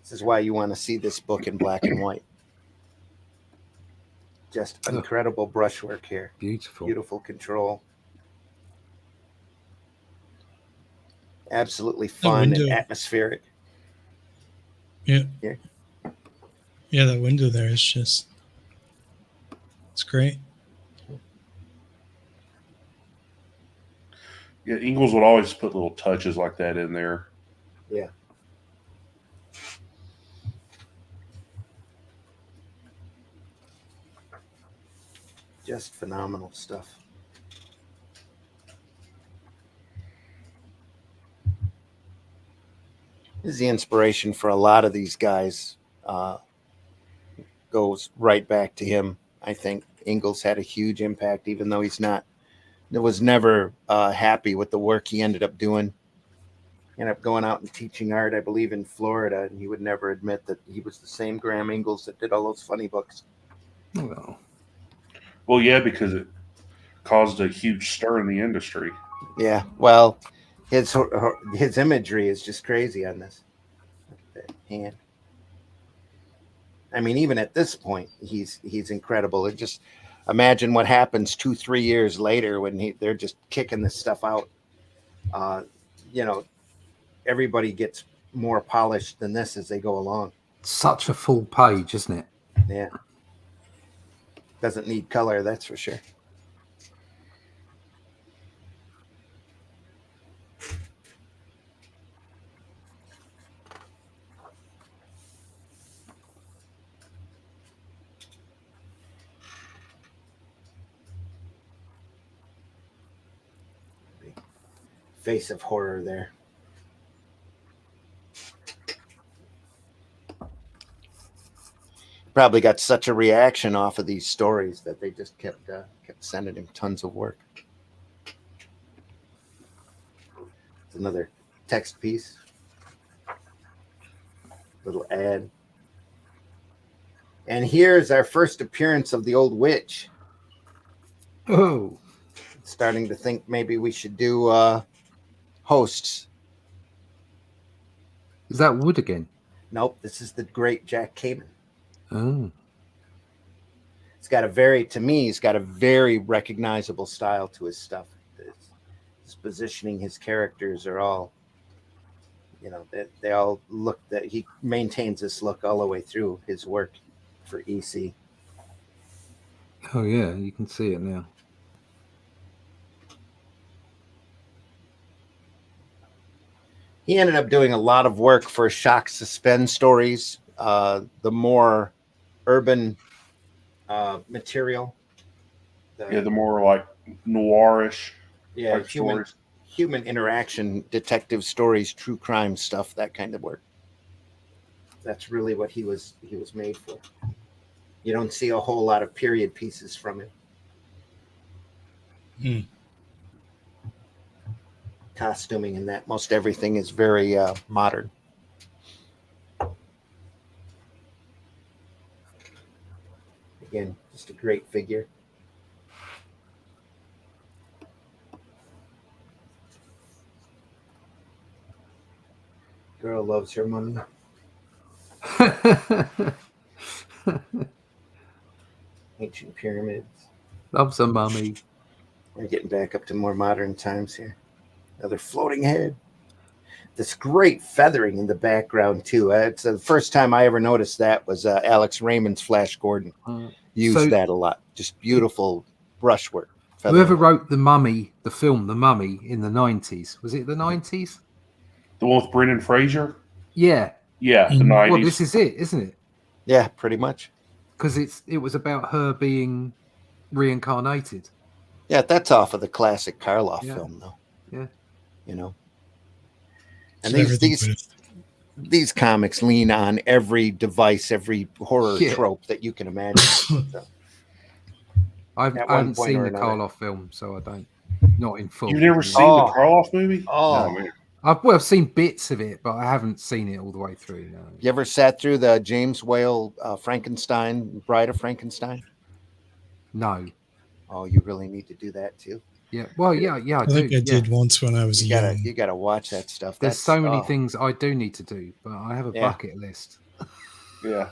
This is why you want to see this book in black and white. Just incredible brushwork here. Beautiful. Beautiful control. Absolutely fun and atmospheric. Yeah. Here. Yeah, that window there is just, it's great. Yeah, Ingels would always put little touches like that in there. Yeah. Just phenomenal stuff. This is the inspiration for a lot of these guys. Goes right back to him. I think Ingels had a huge impact, even though was never happy with the work he ended up doing. He ended up going out and teaching art, I believe, in Florida, and he would never admit that he was the same Graham Ingels that did all those funny books. Well, yeah, because it caused a huge stir in the industry. Yeah, well, his imagery is just crazy on this hand. I mean, even at this point, he's incredible. It just imagine what happens 2-3 years later when they're just kicking this stuff out. Everybody gets more polished than this as they go along. Such a full page, isn't it? Yeah, doesn't need color, that's for sure. face of horror there. Probably got such a reaction off of these stories that they just kept sending him tons of work. It's another text piece, little ad. And here's our first appearance of the old witch. Oh, Starting to think maybe we should do hosts. is that Wood again? Nope, this is the great Jack Kamen. Oh, It's got a very, to me, he's got a very recognizable style to his stuff. His positioning, his characters are all, you know, they all look that he maintains this look all the way through his work for EC. oh yeah, you can see it now. He ended up doing a lot of work for shock suspense stories, the more urban material. The more like noirish type stories. Human interaction, detective stories, true crime stuff, that kind of work. That's really what he was made for. You don't see a whole lot of period pieces from him. Costuming and that, most everything is very modern. Again, just a great figure. Girl loves her mummy. Ancient pyramids. Loves a mummy. We're getting back up to more modern times here. Another floating head. This great feathering in the background too. It's the first time I ever noticed that was Alex Raymond's Flash Gordon. Used that a lot. Just beautiful brushwork. Whoever wrote The Mummy, the film The Mummy in the 90s, was it the 90s? The one with Brendan Fraser? Yeah. Yeah, the 90s. Well, this is it, isn't it? Yeah, pretty much. Because it was about her being reincarnated. Yeah, that's off of the classic Karloff film, though. Yeah. You know? And these comics lean on every device, every horror trope that you can imagine. So, I haven't seen the Karloff film, so I don't. Not in full. You've never seen the Karloff movie? Oh, no, man. I've seen bits of it, but I haven't seen it all the way through. No. You ever sat through the James Whale Frankenstein, Bride of Frankenstein? No. Oh, you really need to do that too. Yeah. Well, yeah. I think I did once when I was young. You gotta watch that stuff. There's so many things I do need to do, but I have a bucket list. Yeah.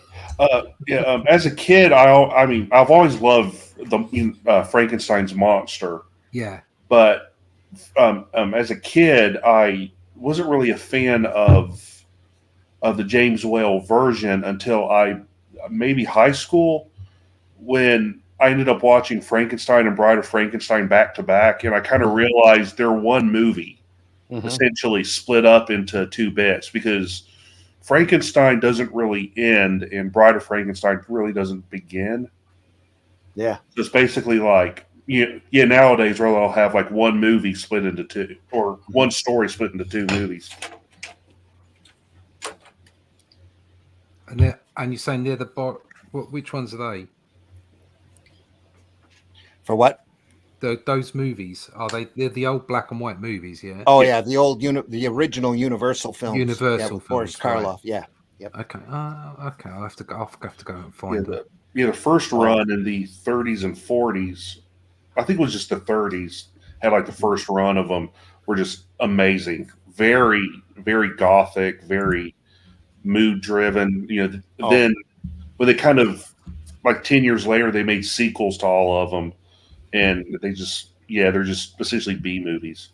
As a kid, I've always loved the Frankenstein's monster. Yeah. But as a kid, I wasn't really a fan of the James Whale version until maybe high school, when I ended up watching Frankenstein and Bride of Frankenstein back to back, and I kind of realized they're one movie, essentially split up into two bits, because Frankenstein doesn't really end and Bride of Frankenstein really doesn't begin. Yeah. So it's basically like, nowadays where they'll have like one movie split into two, or one story split into two movies. And you're saying they're which ones are they? For what? Those movies, are they? They're the old black and white movies, yeah. Oh yeah, the original Universal films. Universal films. Boris Karloff, right. yeah. Yep. Okay. Okay. I'll have to go and find them. The first run in the 30s and 40s, I think it was just the 30s, had like the first run of them, were just amazing. Very, very gothic, very mood driven. Then when they kind of like 10 years later, they made sequels to all of them, and they're just essentially B movies.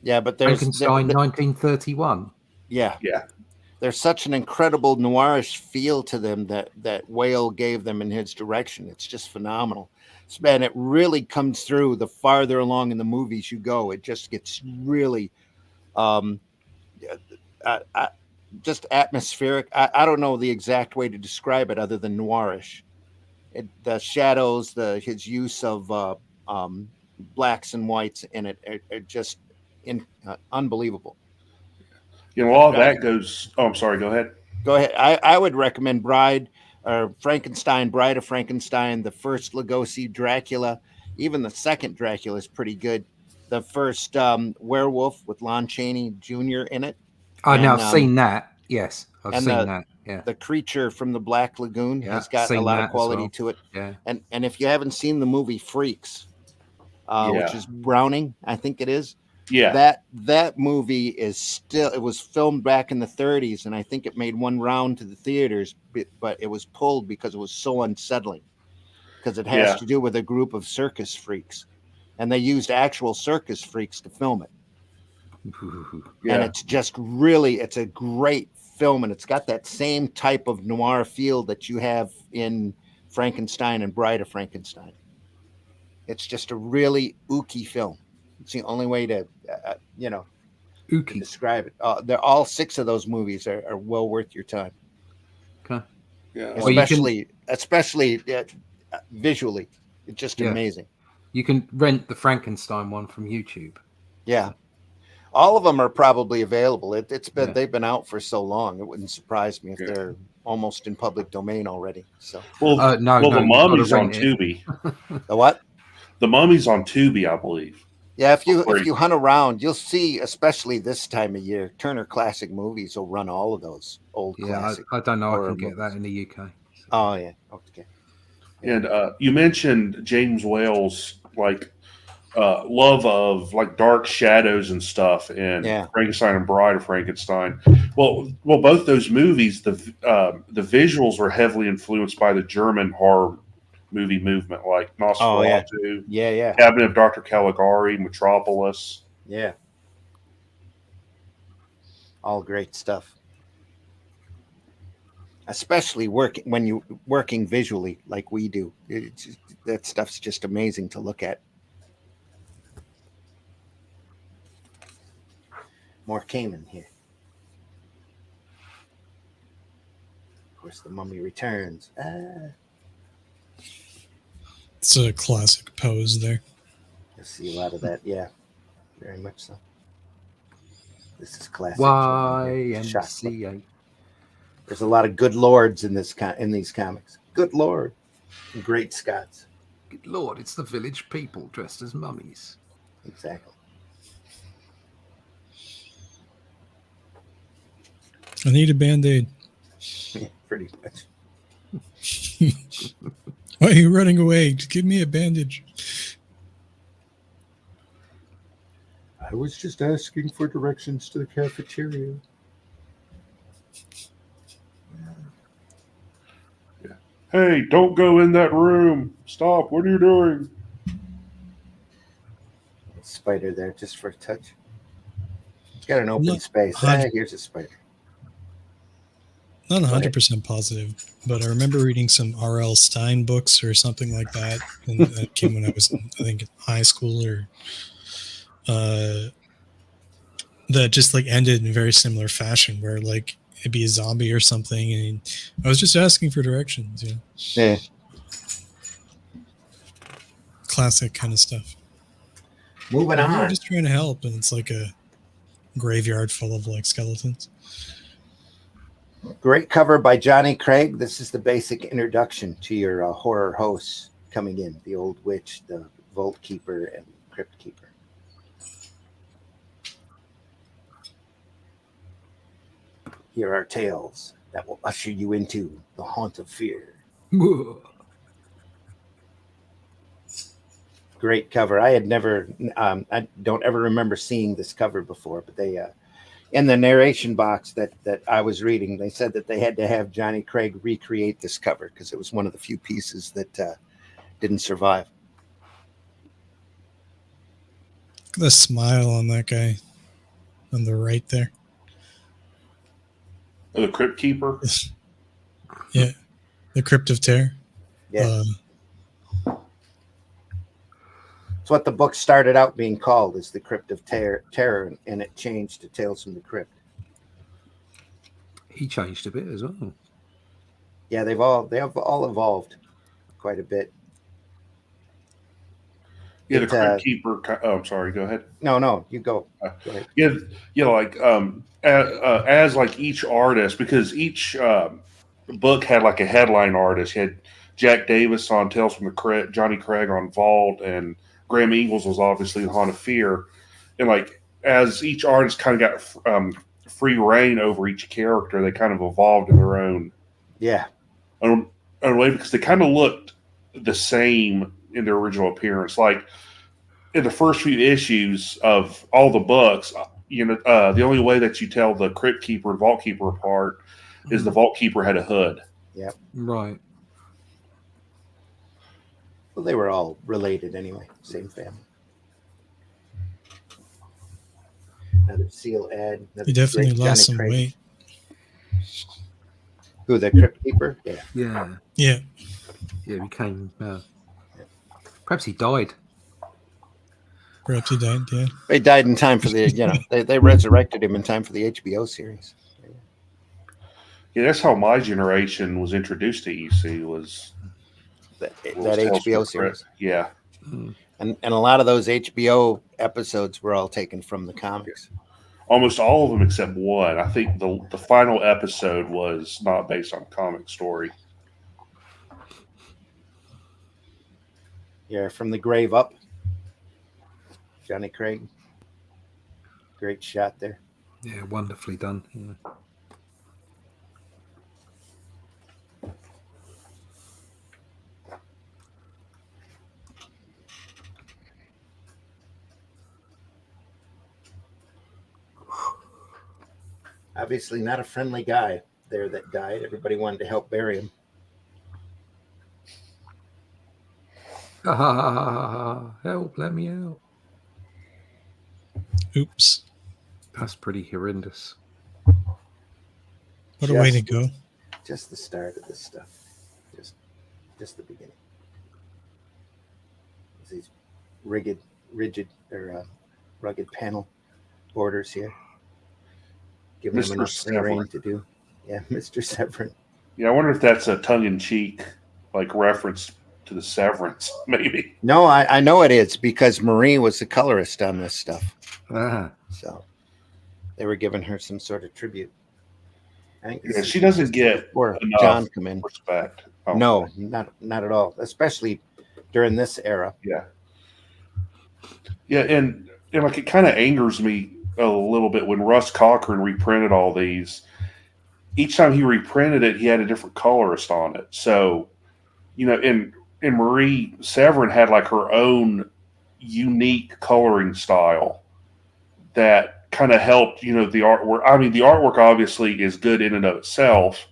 Yeah, but there's Frankenstein 1931. Yeah. Yeah. There's such an incredible noirish feel to them that Whale gave them in his direction. It's just phenomenal. And it really comes through the farther along in the movies you go. It just gets really just atmospheric. I don't know the exact way to describe it other than noirish. The shadows, his use of blacks and whites in it are just unbelievable. You know, a lot of that goes. Oh, I'm sorry. Go ahead. Go ahead. I would recommend Frankenstein, Bride of Frankenstein, the first Lugosi Dracula, even the second Dracula is pretty good. The first Werewolf with Lon Chaney Jr. in it, Oh, now and I've seen that. Yes, I've and seen that. Yeah, the creature from the Black Lagoon yeah, has got a seen lot of that as quality well. to it. Yeah. And if you haven't seen the movie Freaks, which Yeah. is Browning, I think it is. Yeah. That movie is still, it was filmed back in the 30s, and I think it made one round to the theaters, but it was pulled because it was so unsettling, because it has Yeah. to do with a group of circus freaks, and they used actual circus freaks to film it. Yeah. And it's just really, it's a great film, and it's got that same type of noir feel that you have in Frankenstein and Bride of Frankenstein. It's just a really ooky film. It's the only way to to Ookie. describe it. They're all 6 of those movies are well worth your time, Okay. Yeah. Well, you can- especially visually. It's just Yeah. amazing. You can rent the Frankenstein one from YouTube. Yeah, all of them are probably available. It's been Yeah. they've been out for so long. It wouldn't surprise me if Yeah. they're almost in public domain already. So Well, No, well, no, the you've gotta Mummy's on rent it. Tubi. the what? The Mummy's on Tubi, I believe. Yeah, if you Great. hunt around, you'll see, especially this time of year, Turner Classic Movies will run all of those old Yeah, classic. I don't know. I horror can get that movies. in the UK. Oh yeah, okay. And you mentioned James Whale's love of like dark shadows and stuff, and Yeah. Frankenstein and Bride of Frankenstein. Well, both those movies, the visuals were heavily influenced by the German horror movie movement, like Nosferatu, Yeah. Cabinet of Dr. Caligari, Metropolis. Yeah. All great stuff. Especially when you working visually like we do. That stuff's just amazing to look at. More Cayman here. Of course, the Mummy Returns. It's a classic pose there. You'll see a lot of that. Yeah, very much so. This is classic. YMCA. There's a lot of good lords in these comics. Good lord, great Scots. Good Lord, it's the village people dressed as mummies. Exactly. I need a band-aid. Yeah, pretty much. Why are you running away? Just give me a bandage. I was just asking for directions to the cafeteria. Hey, don't go in that room. Stop. What are you doing? Spider there just for a touch. It's got an open Not space. hard- Here's a spider. Not 100% positive, but I remember reading some R.L. Stein books or something like that. And that came when I was, I think, in high school, or that just like ended in a very similar fashion, where like it'd be a zombie or something, and I was just asking for directions. Yeah. Classic kind of stuff. Moving I'm on. just trying to help, and it's like a graveyard full of like skeletons. Great cover by Johnny Craig. This is the basic introduction to your horror hosts coming in: the Old Witch, the Vault Keeper, and Crypt Keeper. Here are tales that will usher you into the haunt of fear. Great cover. I had never, I don't ever remember seeing this cover before, but they, in the narration box that I was reading, they said that they had to have Johnny Craig recreate this cover because it was one of the few pieces that didn't survive. Look at the smile on that guy on the right there. The Crypt Keeper. Yeah, the Crypt of Terror. Yeah. It's what the book started out being called, is the Crypt of Terror, and it changed to Tales from the Crypt. He changed a bit as well. Yeah, they have all evolved quite a bit. Yeah, the It, Crypt Keeper. Oh, I'm sorry. Go ahead. no, you go. Go ahead. Yeah, like as like each artist, because each book had like a headline artist. You had Jack Davis on Tales from the Crypt, Johnny Craig on Vault, and Graham Ingels was obviously the Haunt of Fear. And like as each artist kind of got free reign over each character, they kind of evolved in their own Yeah. own, own way because they kind of looked the same in their original appearance. Like in the first few issues of all the books, the only way that you tell the Crypt Keeper and Vault Keeper apart is the Vault Keeper had a hood. Yep. Right. Well, they were all related anyway. Same family. Another seal ad. He definitely great lost Johnny some Craig. weight. Who, the Crypt Keeper? Yeah. Yeah. Yeah. Yeah. It became. Perhaps he died. Perhaps he died. Yeah. They died in time for the, they resurrected him in time for the HBO series. Yeah, that's how my generation was introduced to EC was That was Tales from HBO the series. Crypt. Yeah. And a lot of those HBO episodes were all taken from the comics. Almost all of them except one. I think the final episode was not based on a comic story. Yeah, From the Grave Up. Johnny Craig. Great shot there. Yeah. Wonderfully done. Yeah. Obviously not a friendly guy there that died. Everybody wanted to help bury him. Help! Let me out. Oops. That's pretty horrendous. What a way to go. Just the start of this stuff. Just the beginning. These rugged panel borders here. Giving him Mr. enough free reign Severin. to do. Yeah, Mr. Severin. Yeah, I wonder if that's a tongue-in-cheek like reference to the Severance, maybe. No, I know it is because Marie was the colorist on this stuff. So they were giving her some sort of tribute. I think Yeah, she doesn't get before enough John come in. respect. No, not at all. Especially during this era. Yeah. Yeah, and like it kind of angers me a little bit when Russ Cochran reprinted all these. Each time he reprinted it, he had a different colorist on it. So, and Marie Severin had like her own unique coloring style that kind of helped, the artwork. I mean, the artwork obviously is good in and of itself,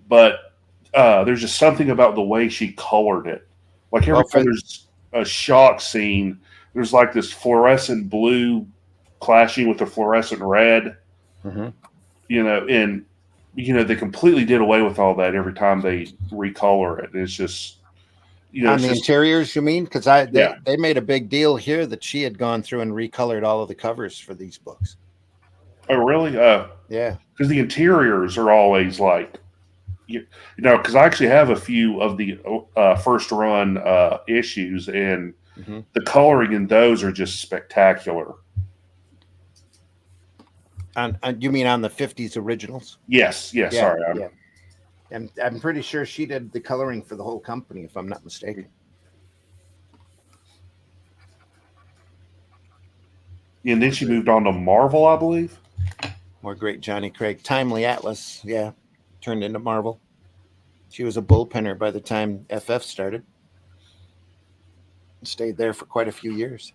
but there's just something about the way she colored it. Like every time there's a shock scene, there's like this fluorescent blue clashing with the fluorescent red, and they completely did away with all that every time they recolor it. It's just, on the interiors, you mean? Because they made a big deal here that she had gone through and recolored all of the covers for these books. Oh, really? Yeah. Because the interiors are always like, because I actually have a few of the first run issues, and the coloring in those are just spectacular. You mean on the 50s originals? Yes. Yeah, sorry. I'm pretty sure she did the coloring for the whole company, if I'm not mistaken. And then she moved on to Marvel, I believe. More great Johnny Craig. Timely Atlas, turned into Marvel. She was a bullpenner by the time FF started. Stayed there for quite a few years.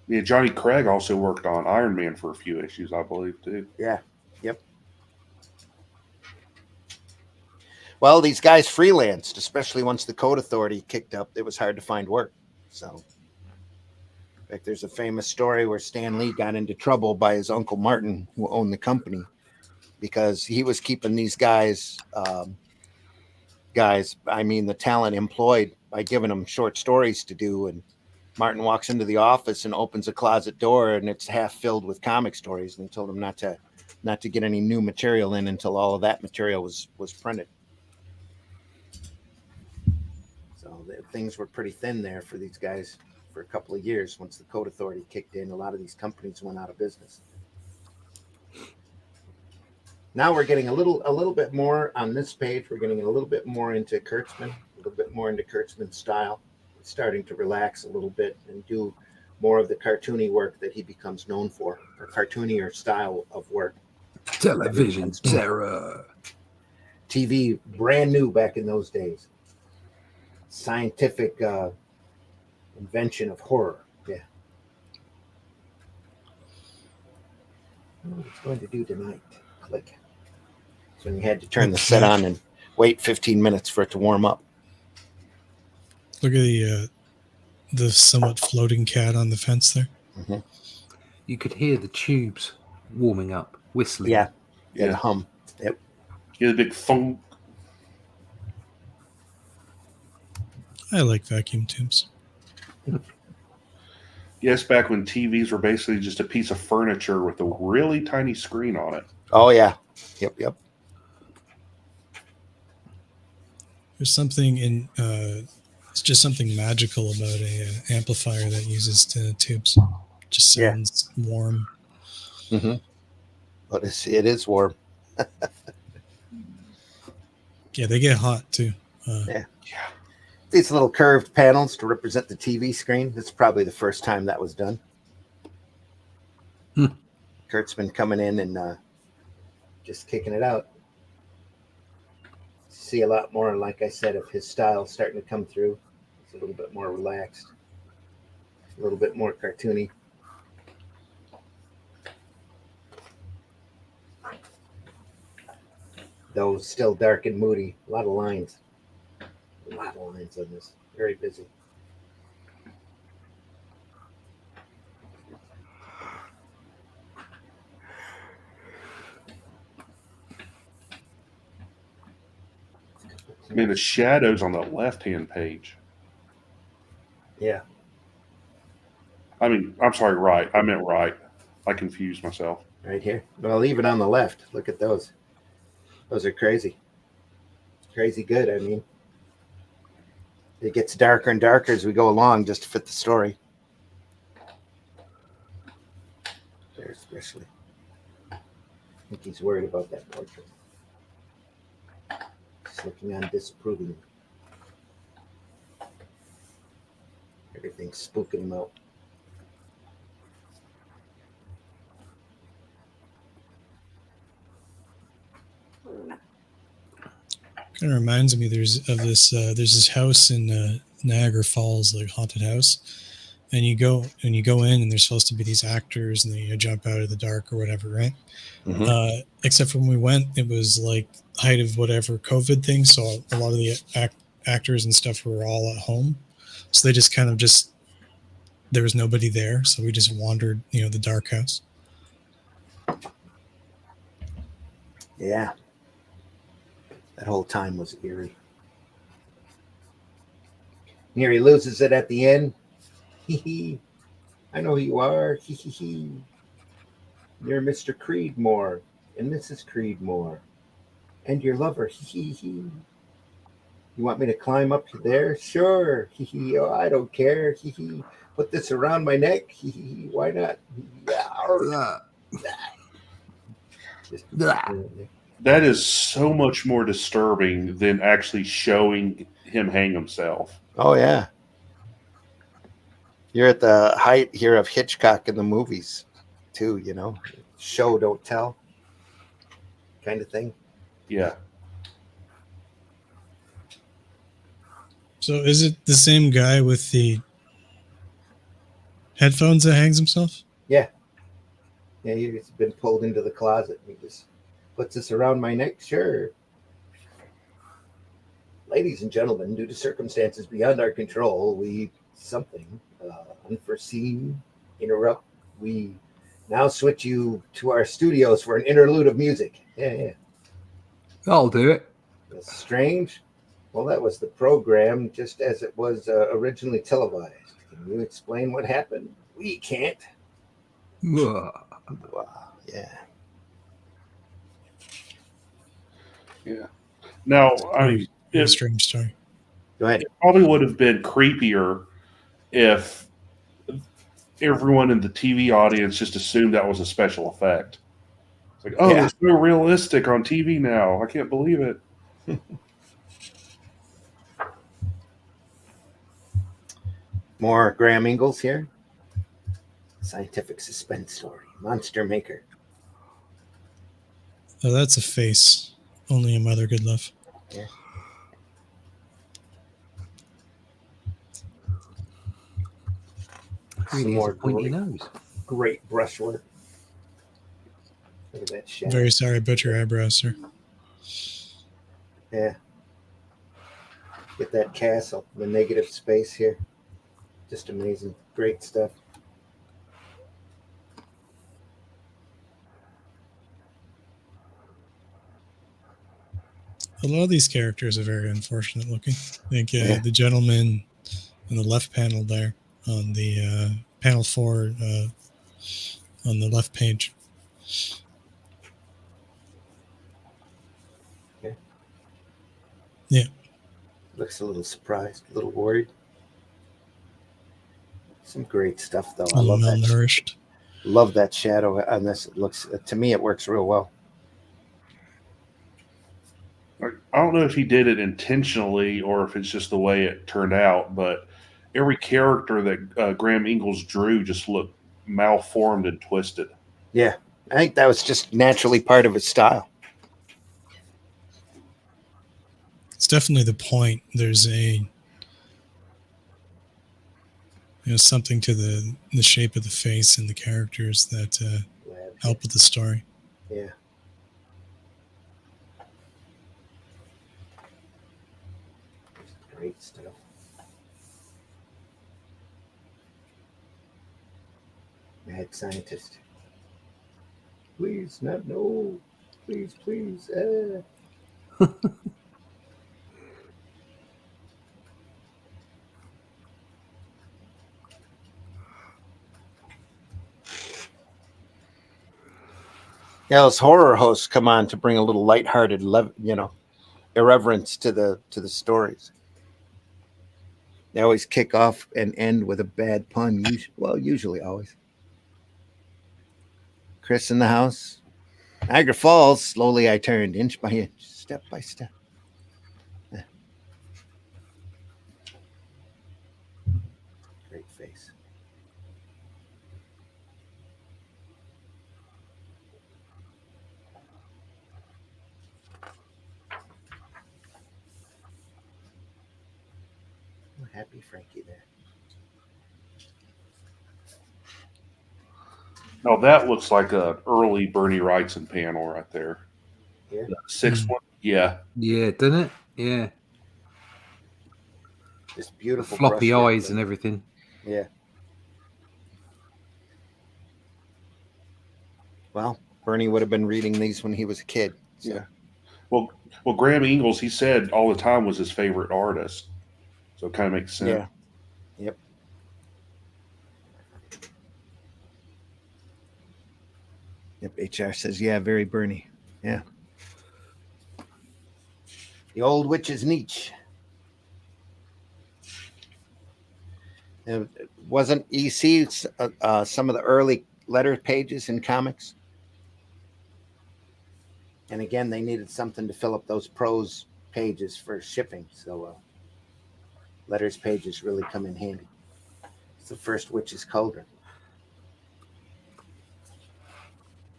Yeah, Johnny Craig also worked on Iron Man for a few issues, I believe, too. Yeah. Yep. Well, these guys freelanced, especially once the Code Authority kicked up. It was hard to find work. So, in fact, there's a famous story where Stan Lee got into trouble by his uncle Martin, who owned the company, because he was keeping these guys, the talent employed by giving them short stories to do. And Martin walks into the office and opens a closet door, and it's half filled with comic stories. And he told him not to get any new material in until all of that material was printed. So things were pretty thin there for these guys. for a couple of years. Once the code authority kicked in, a lot of these companies went out of business. Now we're getting a little bit more on this page. We're getting a little bit more into Kurtzman, a little bit more into Kurtzman's style. It's starting to relax a little bit and do more of the cartoony work that he becomes known for, or cartoonier style of work. Television terror. TV, brand new back in those days. Scientific invention of horror. Yeah. What it's going to do tonight. Click. So when you had to turn the set on and wait 15 minutes for it to warm up. Look at the somewhat floating cat on the fence there. Mm-hmm. You could hear the tubes warming up, whistling. Yeah. The hum. Yep. Yeah, the big thunk. I like vacuum tubes. Yes, back when TVs were basically just a piece of furniture with a really tiny screen on it. Oh, yeah. Yep. There's something in it's just something magical about a amplifier that uses tubes. Just sounds warm. Mm-hmm. But it is warm. Yeah, they get hot too. Yeah. These little curved panels to represent the TV screen. This is probably the first time that was done. Kurtzman coming in and just kicking it out. See a lot more, like I said, of his style starting to come through. It's a little bit more relaxed, a little bit more cartoony. Though still dark and moody. A lot of lines. A lot of lines on this. Very busy. I mean, the shadows on the left-hand page. Yeah. I mean, I'm sorry, right. I meant right. I confused myself. Right here. Well, even on the left. Look at those. Those are crazy. Crazy good, I mean. It gets darker and darker as we go along just to fit the story. There especially. I think he's worried about that portrait. He's looking on disapprovingly. Everything's spooking him out. Kind of reminds me there's this house in Niagara Falls, like haunted house, and you go in and there's supposed to be these actors and they jump out of the dark or whatever, right? Mm-hmm. Except for when we went, it was like height of whatever COVID thing, so a lot of the actors and stuff were all at home, so they just kind of there was nobody there, so we just wandered, the dark house. Yeah. That whole time was eerie. Here he loses it at the end. Hee. I know who you are. Hee. You're Mr. Creedmoor and Mrs. Creedmoor and your lover. Hee. You want me to climb up there? Sure. Hee. Oh, I don't care. Hee. Put this around my neck. Hee. Why not? That is so much more disturbing than actually showing him hang himself. Oh, yeah. You're at the height here of Hitchcock in the movies, too, Show, don't tell kind of thing. Yeah. So is it the same guy with the headphones that hangs himself? Yeah. Yeah, he's been pulled into the closet. He just puts this around my neck. Sure. Ladies and gentlemen, due to circumstances beyond our control, something unforeseen interrupt. We now switch you to our studios for an interlude of music. Yeah. I'll do it. That's strange. Well, that was the program just as it was originally televised. Can you explain what happened? We can't. Wow. Yeah. Yeah. Now, I mean, a strange story. Go ahead. It probably would have been creepier if everyone in the TV audience just assumed that was a special effect. It's like, oh, Yeah. it's so realistic on TV now. I can't believe it. More Graham Ingels here. Scientific suspense story. Monster Maker. Oh, that's a face. Only a mother could love. Yeah. Really Some is more a pointy nose. great brushwork. Look at that shadow. Very sorry about your eyebrows, sir. Yeah. Get that castle, the negative space here. Just amazing. Great stuff. A lot of these characters are very unfortunate looking. I think Yeah. the gentleman in the left panel there on the panel 4 on the left page. Okay. Yeah. Looks a little surprised, a little worried. Some great stuff, though. A I little love that. malnourished. Love that shadow on this. It looks, to me, it works real well. I don't know if he did it intentionally or if it's just the way it turned out, but every character that Graham Ingels drew just looked malformed and twisted. Yeah. I think that was just naturally part of his style. It's definitely the point. There's something to the shape of the face and the characters that help with the story. Yeah. Great stuff. Mad scientist. Please, not no. Please, please. Yeah, those horror hosts come on to bring a little lighthearted, irreverence to the stories. They always kick off and end with a bad pun. Usually always. Chris in the house. Niagara Falls. Slowly I turned, inch by inch, step by step. Great face. Happy Frankie there. Now that looks like an early Bernie Wrightson panel right there. Yeah. The sixth one, yeah. Yeah, doesn't it? Yeah. This beautiful Floppy brushwork eyes thing. and everything. Yeah. Well, Bernie would have been reading these when he was a kid. So. Yeah. Well, Graham Ingels, he said all the time was his favorite artist, so it kind of makes sense. Yeah. Yep. Yep. HR says, yeah, very Bernie. Yeah. The old witch's niche. It wasn't EC some of the early letter pages in comics. And again, they needed something to fill up those prose pages for shipping. So letters pages really come in handy. It's the first Witch's Cauldron.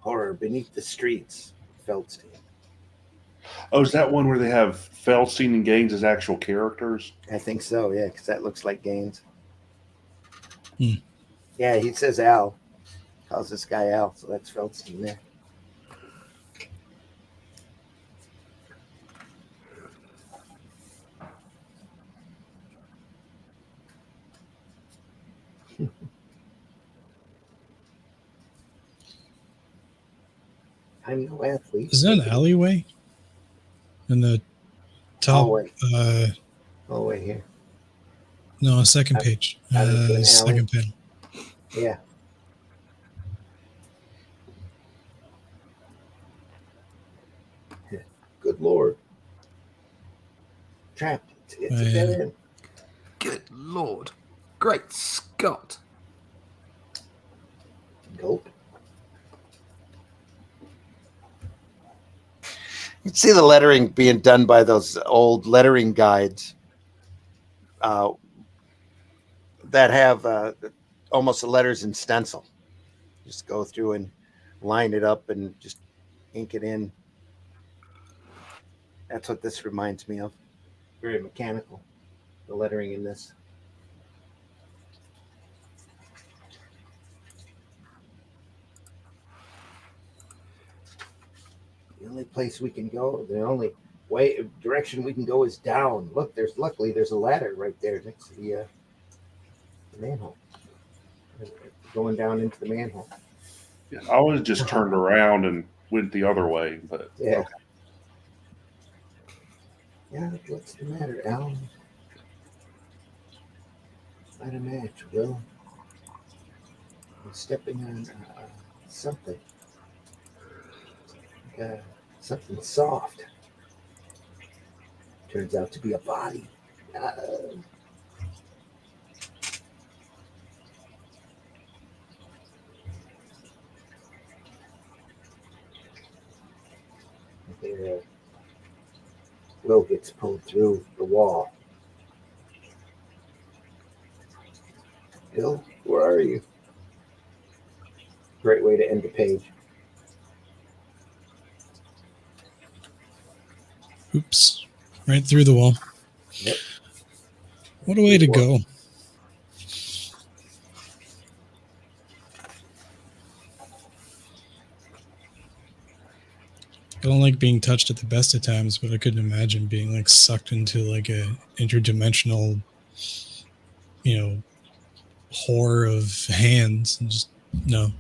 Horror Beneath the Streets, Feldstein. Oh, is that one where they have Feldstein and Gaines as actual characters? I think so, yeah, because that looks like Gaines. Hmm. Yeah, he says Al. Calls this guy Al, so that's Feldstein there. I'm no athlete. Is that an alleyway? In the top? Hallway. Hallway here. No, second page. out into an alley. Second panel. Yeah. Good Lord. Trapped. It's a dead end. Good Lord. Great Scott. Gulp. You'd see the lettering being done by those old lettering guides that have almost the letters in stencil. Just go through and line it up and just ink it in. That's what this reminds me of. Very mechanical, the lettering in this. The only place we can go, the only direction we can go is down. Look, luckily there's a ladder right there next to the manhole. Going down into the manhole. Yeah, I was just turned around and went the other way, but Yeah. okay. Yeah, what's the matter, Alan? Not a match, Will. I'm stepping on something. Something soft. Turns out to be a body. There, Will gets pulled through the wall. Bill, where are you? Great way to end the page. Oops. Right through the wall. Yep. What a way to go. I don't like being touched at the best of times, but I couldn't imagine being like sucked into like a interdimensional, horror of hands and just no.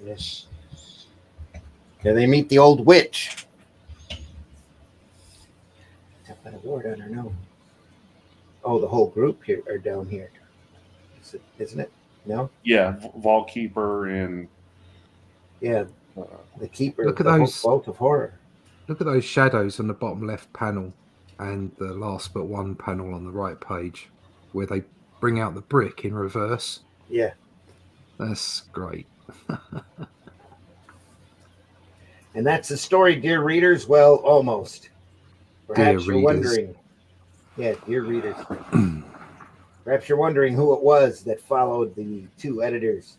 Yes. There they meet the old witch. Got a wart on her nose. Oh, the whole group here are down here, isn't it? No. Yeah, Vault Keeper and Yeah, the keeper. Look at the those. Vault of Horror. Look at those shadows on the bottom left panel and the last but one panel on the right page where they bring out the brick in reverse. Yeah. That's great. And that's the story, dear readers. Well, almost. Perhaps Dear you're readers. wondering. Yeah, dear readers. Perhaps you're wondering who it was that followed the two editors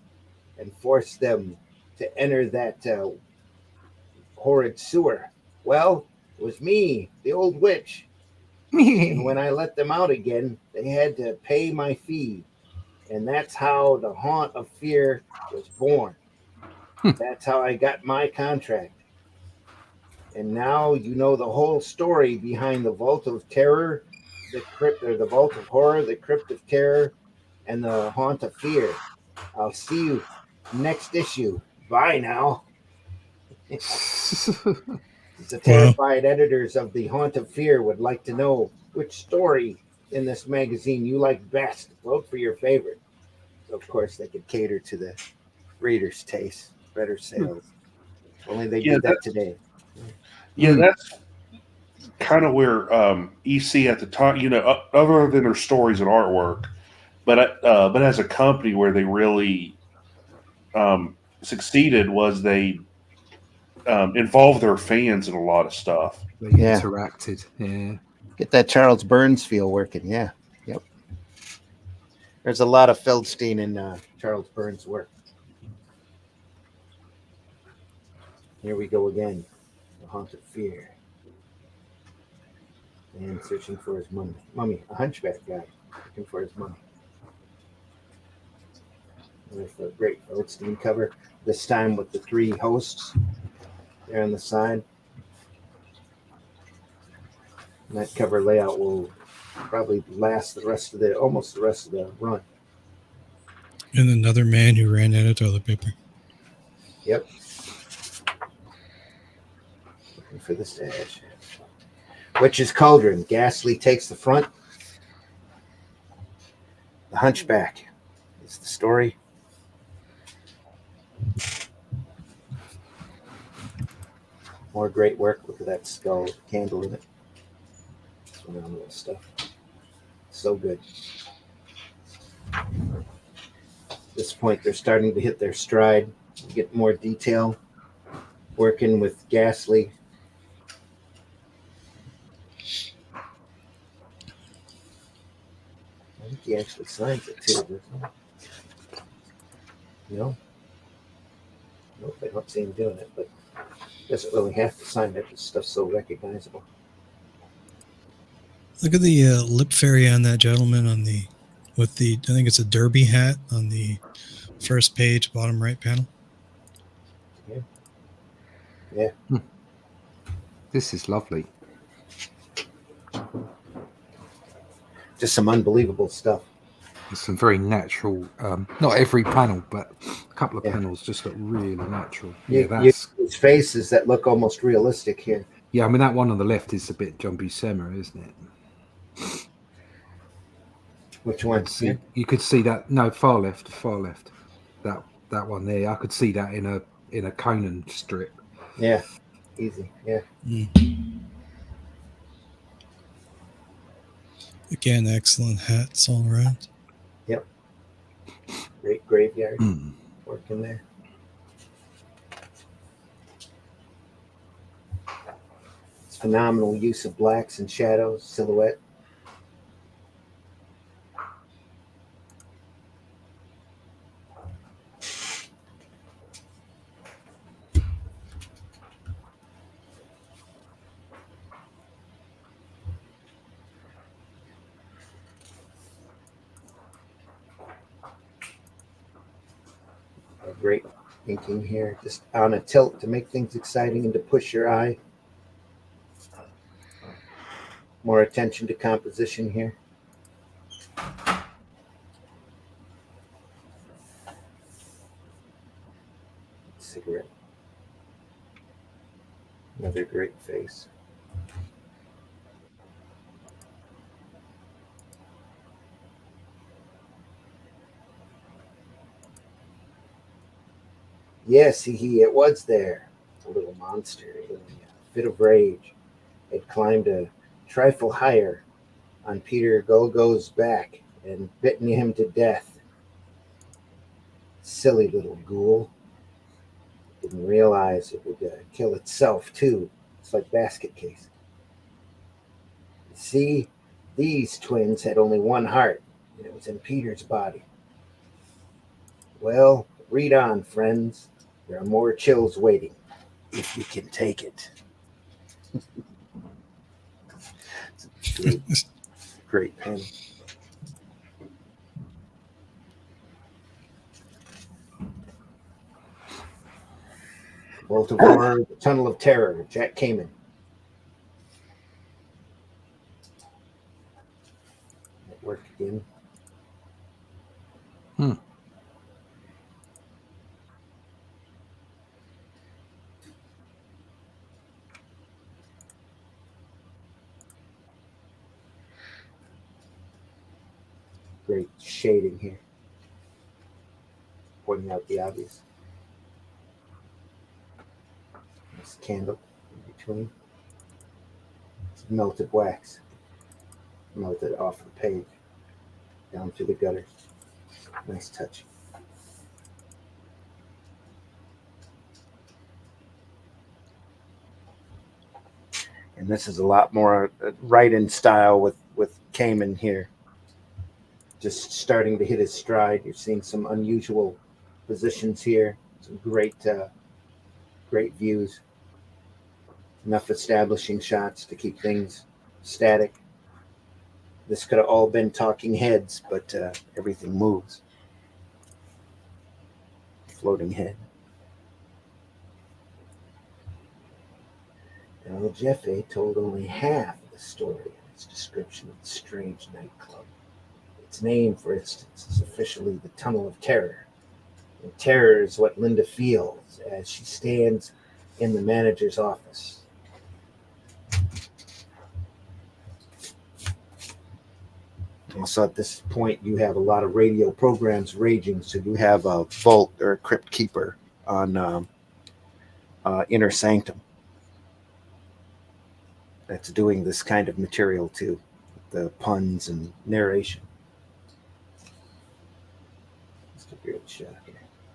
and forced them to enter that horrid sewer. Well, it was me, the old witch. And when I let them out again, they had to pay my fee. And that's how the Haunt of Fear was born. That's how I got my contract. And now you know the whole story behind the Vault of Terror, the Crypt, or the Vault of Horror, the Crypt of Terror, and the Haunt of Fear. I'll see you next issue. Bye now. The terrified editors of the Haunt of Fear would like to know which story in this magazine you like best. Vote for your favorite. So of course, they could cater to the readers' taste, better sales. Only they did that today. Yeah, that's kind of where EC at the time, other than their stories and artwork, but as a company where they really succeeded was they involved their fans in a lot of stuff. They interacted. Yeah. Get that Charles Burns feel working. Yeah. Yep. There's a lot of Feldstein in Charles Burns' work. Here we go again. The Haunt of Fear. And searching for his mummy. A hunchback guy looking for his mummy. With a great Feldstein cover. This time with the three hosts there on the side. And that cover layout will probably last almost the rest of the run. And another man who ran out of toilet paper. Yep. Looking for the stash. Witch's Cauldron. Ghastly takes the front. The Hunchback is the story. More great work. Look at that skull candle in it. Phenomenal stuff. So good. this point, they're starting to hit their stride, get more detail, working with Ghastly. I think he actually signs it too, doesn't he? No? Nope, I don't see him doing it, but doesn't really have to sign it. This stuff's so recognizable. Look at the lip fairy on that gentleman with the, I think it's a derby hat on the first page, bottom right panel. Yeah. This is lovely. Just some unbelievable stuff. There's some very natural, not every panel, but a couple of panels just look really natural. Yeah, that's his faces that look almost realistic here. Yeah, I mean that one on the left is a bit John Buscema, isn't it? Which one? You could see that. No, far left. That one there. I could see that in a Conan strip. Yeah, easy. Yeah. Again, excellent hats all around. Yep. Great graveyard working there. It's phenomenal use of blacks and shadows, silhouette. Great inking here, just on a tilt to make things exciting and to push your eye. More attention to composition here. Cigarette. Another great face. Yes, it was there. A little monster in a fit of rage had climbed a trifle higher on Peter Golgo's back and bitten him to death. Silly little ghoul. Didn't realize it would kill itself, too. It's like basket case. See, these twins had only one heart, and it was in Peter's body. Well, read on, friends. There are more chills waiting, if you can take it. Great pen. Bolt of Horror, The Tunnel of Terror, Jack Kamen. That worked again. Great shading here. Pointing out the obvious. This candle in between. It's melted wax. Melted off the page. Down through the gutter. Nice touch. And this is a lot more right in style with Kamen here. Just starting to hit his stride. You're seeing some unusual positions here. Some great views. Enough establishing shots to keep things static. This could have all been talking heads, but everything moves. Floating head. Now, Jeffe told only half of the story in its description of the strange nightclub. Its name, for instance, is officially the Tunnel of Terror. And terror is what Linda feels as she stands in the manager's office. Also, at this point, you have a lot of radio programs raging, so you have a vault or a crypt keeper on Inner Sanctum that's doing this kind of material too, the puns and narration. Just a great shot here,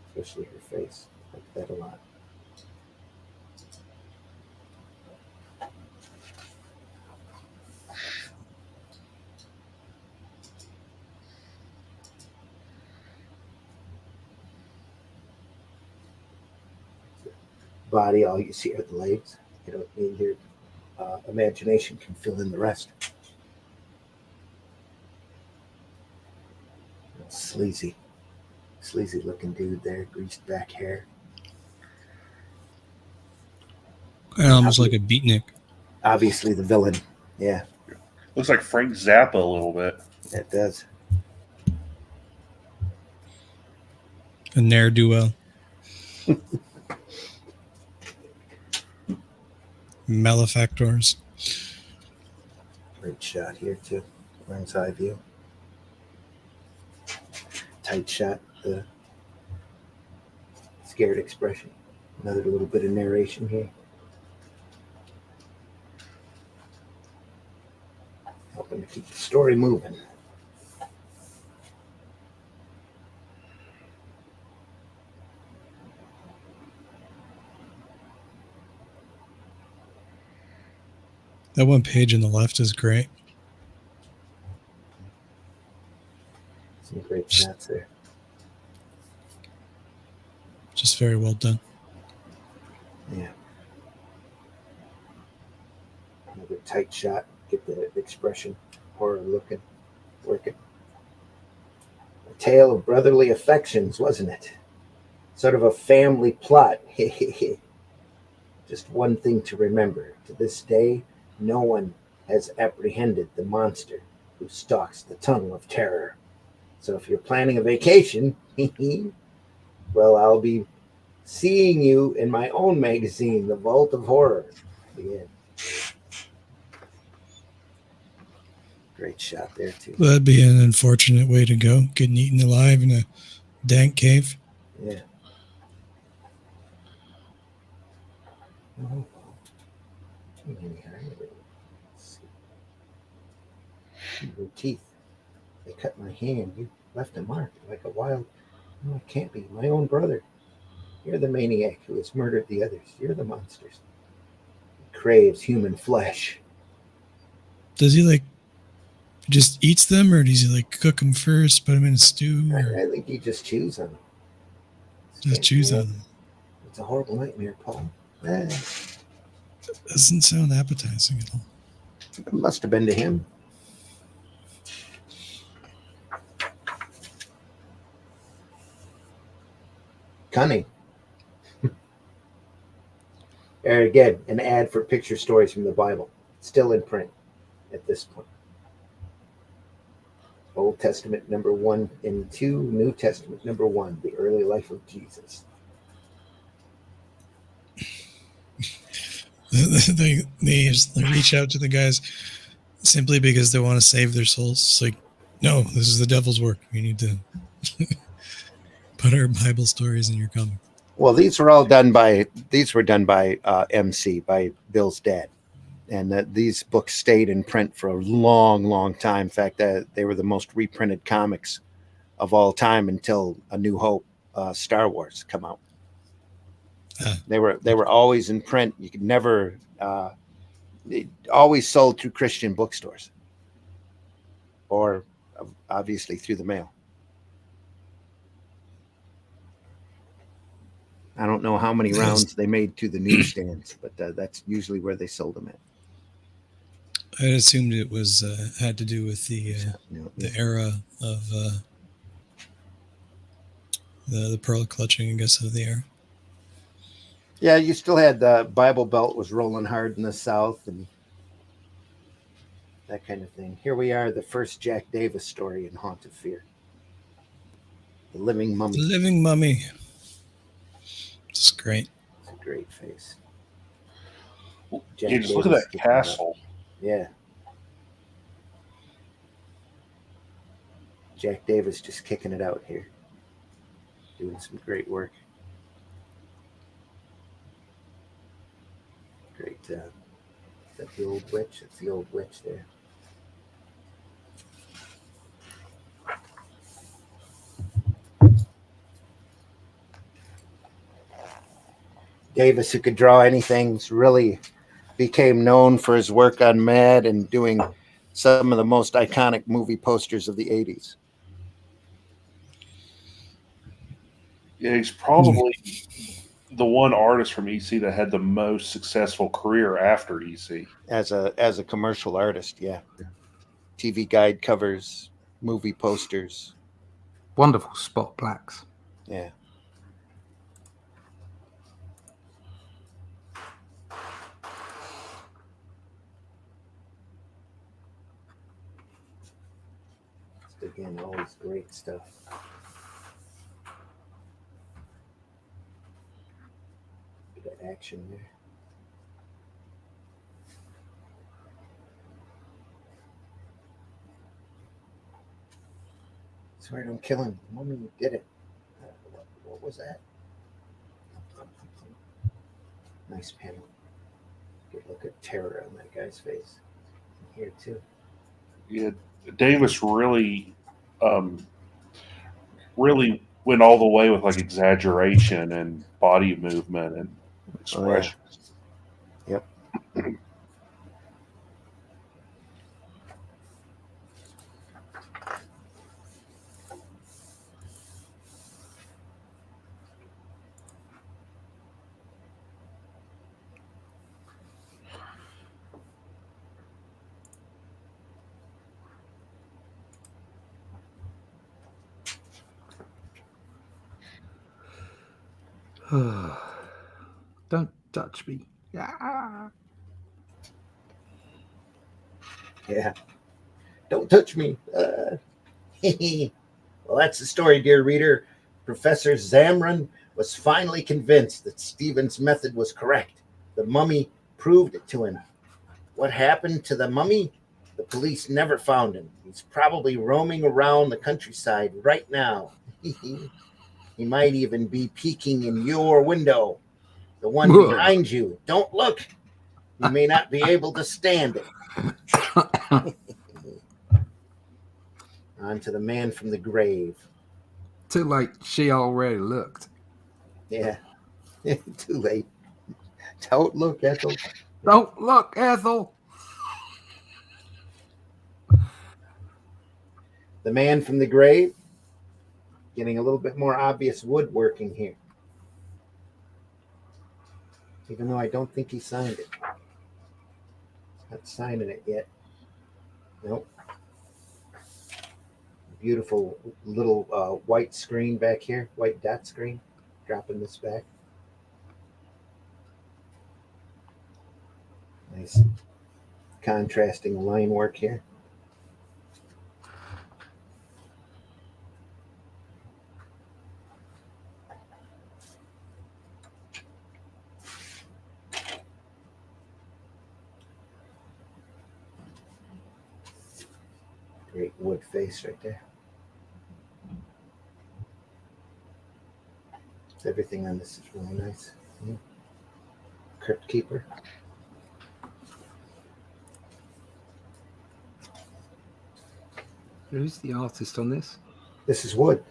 especially her face. I like that a lot. Body, all you see are the legs. You don't need your imagination can fill in the rest. Sleazy looking dude there, greased back hair. Almost like a beatnik. Obviously the villain. Yeah, Looks like Frank Zappa a little bit. that does. A ne'er-do-well. Malefactors. Great shot here too. Mind's eye view. Tight shot. The scared expression. Another little bit of narration here. Helping to keep the story moving. That one page on the left is great. Some great shots there. Just very well done. Yeah. Another tight shot. Get the expression. Horror looking. Working. A tale of brotherly affections, wasn't it? Sort of a family plot. Just one thing to remember. To this day, no one has apprehended the monster who stalks the tunnel of terror. So if you're planning a vacation, well, I'll be seeing you in my own magazine, The Vault of Horror. Yeah. Great shot there, too. Well, that'd be an unfortunate way to go, getting eaten alive in a dank cave. Yeah. Oh. Your teeth. They cut my hand. You left a mark like a wild. No, it can't be. My own brother. You're the maniac who has murdered the others. You're the monsters. He craves human flesh. Does he like just eats them, or does he like cook them first, put them in a stew, or I think he just chews on them. just chews on them? It's a horrible nightmare, Paul. Doesn't sound appetizing at all. It must have been to him. Cunning. There again, an ad for picture stories from the Bible. Still in print at this point. Old Testament number 1 and 2, New Testament number 1, the early life of Jesus. they just reach out to the guys simply because they want to save their souls. It's like, no, this is the devil's work. We need to put our Bible stories in your comic. Well, these were done by MC, by Bill's dad, and these books stayed in print for a long, long time. In fact, they were the most reprinted comics of all time until A New Hope, Star Wars come out. They were always in print. You could never, always sold through Christian bookstores, or obviously through the mail. I don't know how many rounds they made to the newsstands, but that's usually where they sold them at. I assumed it was had to do with the era of the pearl clutching, I guess, of the era. Yeah, you still had the Bible Belt was rolling hard in the South and that kind of thing. Here we are, the first Jack Davis story in Haunt of Fear. The Living Mummy. The Living Mummy. It's great. It's a great face. Yeah, just look at that castle. Yeah. Jack Davis just kicking it out here. Doing some great work. Great. Is that the old witch? It's the old witch there. Davis, who could draw anything, really became known for his work on Mad and doing some of the most iconic movie posters of the 80s. Yeah, he's probably the one artist from EC that had the most successful career after EC. As a commercial artist, yeah. TV guide covers, movie posters. Wonderful spot blacks. Yeah. Again, always great stuff. Bit of action there. Swear don't kill him. Mommy, you did it. What was that? Nice panel. Good look at terror on that guy's face. Here too. Yeah, Davis really, really went all the way with like exaggeration and body movement and expression. Oh, yeah. Yep. Don't touch me. Ah. Yeah. Don't touch me. Well, that's the story, dear reader. Professor Zamron was finally convinced that Stephen's method was correct. The mummy proved it to him. What happened to the mummy? The police never found him. He's probably roaming around the countryside right now. He might even be peeking in your window, the one behind you. Don't look. You may not be able to stand it. On to the man from the grave. Too late. She already looked. Yeah. Too late. Don't look, Ethel. Don't look, Ethel. The man from the grave. Getting a little bit more obvious woodworking here. Even though I don't think he signed it. Not signing it yet. Nope. Beautiful little white screen back here. White dot screen. Dropping this back. Nice contrasting line work here. Great wood face right there. Everything on this is really nice. Crypt Keeper. Who's the artist on this? This is wood.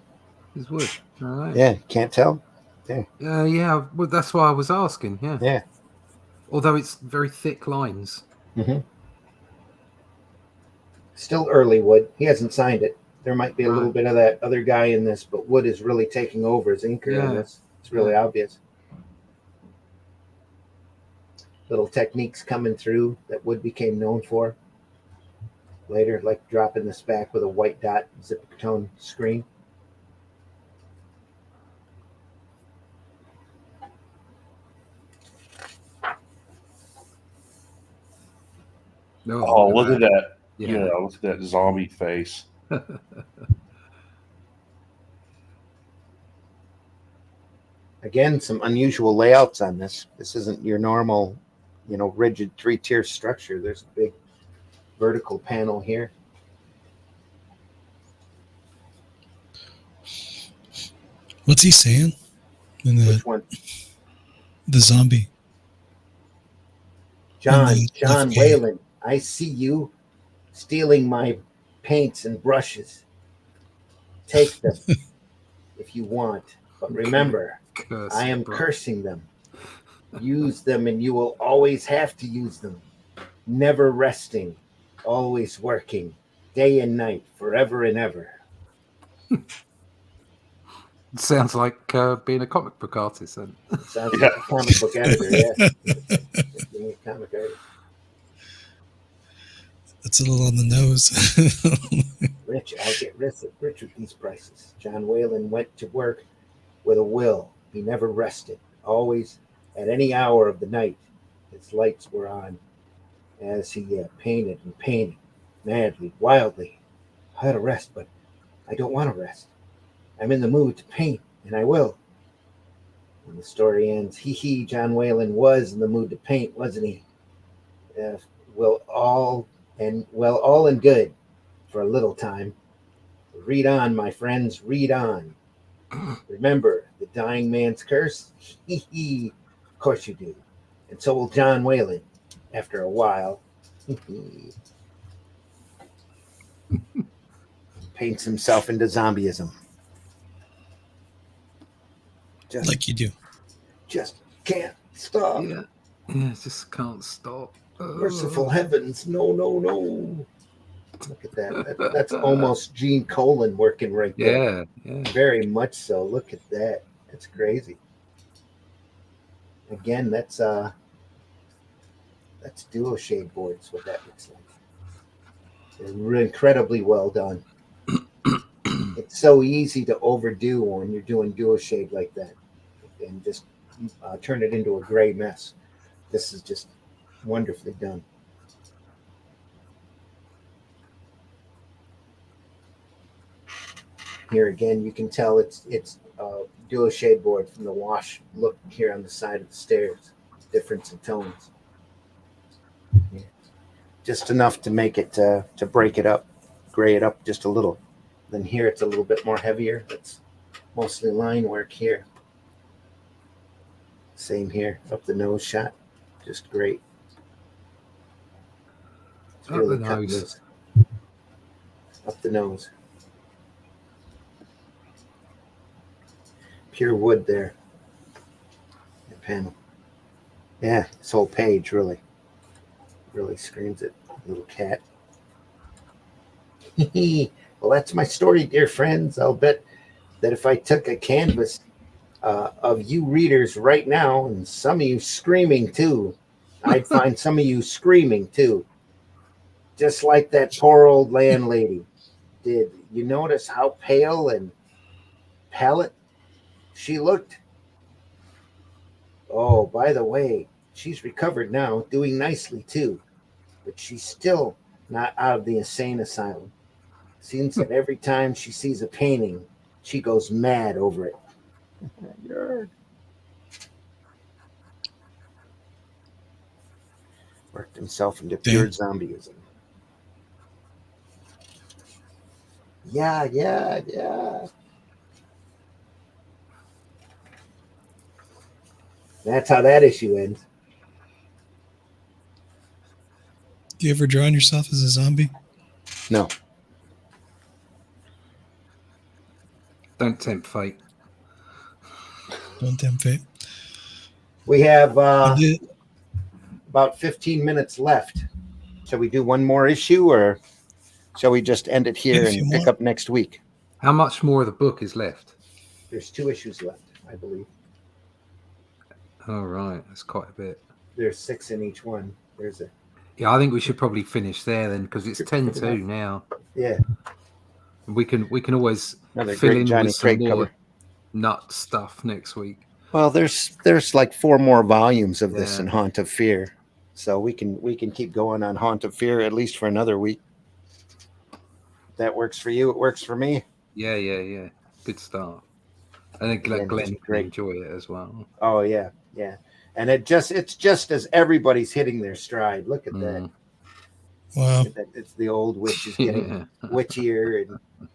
It's wood. All right. Yeah, can't tell. Yeah. Well, that's why I was asking. Yeah. Yeah. Although it's very thick lines. Mm-hmm. Still early Wood. He hasn't signed it. There might be a little bit of that other guy in this, but Wood is really taking over as inker on this. It's really obvious. Little techniques coming through that Wood became known for later, like dropping this back with a white dot zip tone screen. Oh, look at that. Yeah, look at that zombie face. Again, some unusual layouts on this. This isn't your normal, rigid 3-tier structure. There's a big vertical panel here. What's he saying? Which one? The zombie. John Whalen, I see you stealing my paints and brushes. Take them if you want. But remember, I am cursing them. Use them and you will always have to use them. Never resting, always working, day and night, forever and ever. Sounds like being a comic book artist then. Sounds like a comic book editor, yeah. Being a comic artist. That's a little on the nose. Rich, I'll get rich with these prices. John Whalen went to work with a will. He never rested. Always, at any hour of the night, his lights were on as he painted and painted, madly, wildly. I had to rest, but I don't want to rest. I'm in the mood to paint, and I will. And the story ends, John Whalen was in the mood to paint, wasn't he? All in good for a little time. Read on, my friends, read on. Remember the dying man's curse? Of course you do. And so will John Whalen after a while. Paints himself into zombieism. Like you do. Just can't stop. Yeah, just can't stop. Merciful heavens, no. Look at that. That's almost Gene Colan working right there. Yeah. Very much so. Look at that. That's crazy. Again, that's duo shade boards, what that looks like. They're incredibly well done. It's so easy to overdo when you're doing duo shade like that and just turn it into a gray mess. This is just wonderfully done. Here again, you can tell it's duo shade board from the wash look here on the side of the stairs. Difference in tones. Yeah. Just enough to make it to break it up, gray it up just a little. Then here it's a little bit more heavier. It's mostly line work here. Same here, up the nose shot. Just great. It's Up really the cut nose. loose. Up the nose. Pure wood there. The panel. Yeah, this whole page really screams it. Little cat. Well, that's my story, dear friends. I'll bet that if I took a canvas of you readers right now, and some of you screaming too, I'd find some of you screaming too. Just like that poor old landlady. Did you notice how pale and pallid she looked? Oh, by the way, she's recovered now, doing nicely too. But she's still not out of the insane asylum. Seems that every time she sees a painting, she goes mad over it. Worked himself into pure zombieism. Yeah. That's how that issue ends. Do you ever draw on yourself as a zombie? No. Don't tempt fate. Don't tempt fate. We have I did. about 15 minutes left. Shall we do one more issue, or shall we just end it here If you and pick want. up next week? How much more of the book is left? There's 2 issues left, I believe. All right, that's quite a bit. There's 6 in each one. There's a Yeah, I think we should probably finish there then, because it's 10-2 now. yeah. We can always Another fill great in Johnny with some Craig more cover. nut stuff next week. Well, there's like 4 more volumes of this Yeah. in Haunt of Fear, so we can keep going on Haunt of Fear at least for another week. If that works for you, it works for me. Yeah. Good start. I think Again, Glenn just can great. enjoy it as well. Oh yeah, and it's just as everybody's hitting their stride. Look at that. Wow. Look at that. It's the old witch is getting Yeah. witchier, and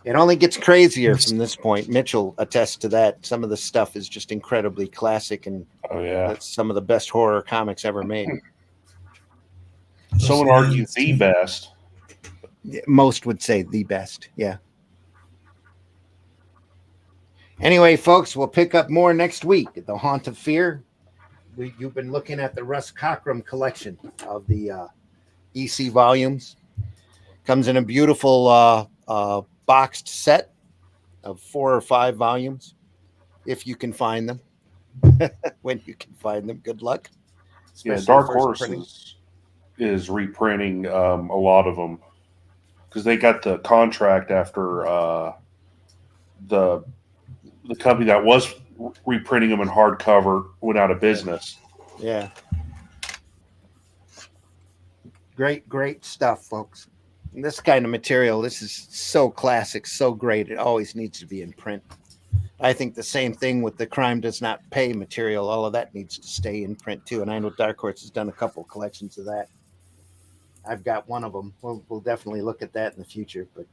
it only gets crazier from this point. Mitchell attests to that. Some of the stuff is just incredibly classic, and Oh yeah. that's some of the best horror comics ever made. Some would argue the best. Most would say the best. Yeah. Anyway, folks, we'll pick up more next week at the Haunt of Fear. You've been looking at the Russ Cockrum collection of the EC volumes. Comes in a beautiful boxed set of 4 or 5 volumes, if you can find them. When you can find them, good luck. Yeah, Especially Dark first Horse printing. is reprinting a lot of them because they got the contract after the company that was reprinting them in hardcover went out of business. Yeah. Great stuff, folks. And this kind of material, this is so classic, so great. It always needs to be in print. I think the same thing with the Crime Does Not Pay material. All of that needs to stay in print too. And I know Dark Horse has done a couple collections of that. I've got one of them. We'll definitely look at that in the future. But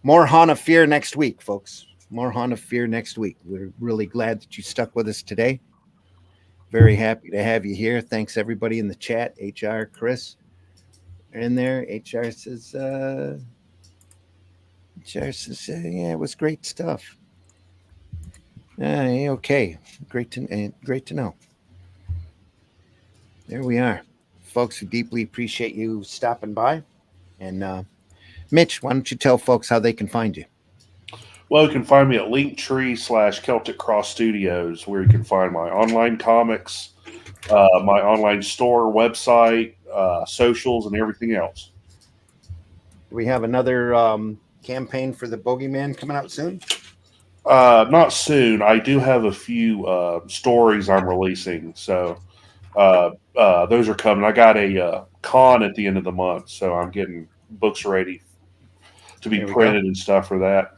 more Haunt of Fear next week, folks. More Haunt of Fear next week. We're really glad that you stuck with us today. Very happy to have you here. Thanks everybody in the chat. HR, Chris, in there. HR says, yeah, it was great stuff. Okay, great to know. There we are, folks. We deeply appreciate you stopping by. And Mitch, why don't you tell folks how they can find you? Well, you can find me at Linktree/Celtic Cross Studios, where you can find my online comics, my online store, website, socials, and everything else. Do we have another campaign for the Bogeyman coming out soon? Not soon. I do have a few stories I'm releasing, so those are coming. I got a con at the end of the month, so I'm getting books ready to be printed and stuff for that.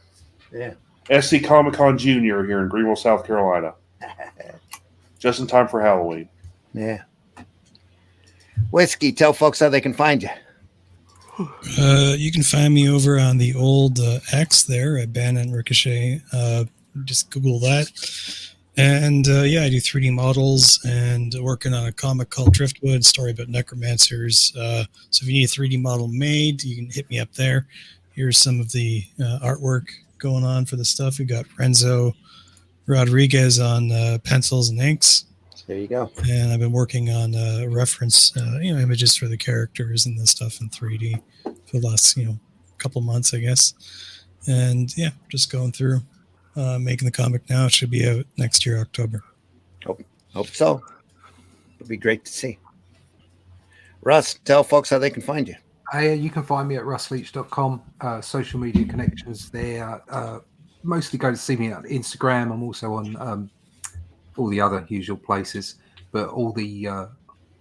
Yeah. SC Comic Con Junior here in Greenville, South Carolina. Just in time for Halloween. Yeah. Whiskey, tell folks how they can find you. You can find me over on the old X there at Bandit Ricochet. Just Google that. And yeah, I do 3D models and working on a comic called Driftwood, story about necromancers. So if you need a 3D model made, you can hit me up there. Here's some of the artwork going on for the stuff. We got Renzo Rodriguez on pencils and inks. There you go. And I've been working on reference, images for the characters and the stuff in 3D for the last, couple months, I guess. And yeah, just going through making the comic now. It should be out next year, October. Hope so. It'll be great to see. Russ, tell folks how they can find you. You can find me at russleach.com. Social media connections there. Mostly go to see me on Instagram. I'm also on all the other usual places, but all the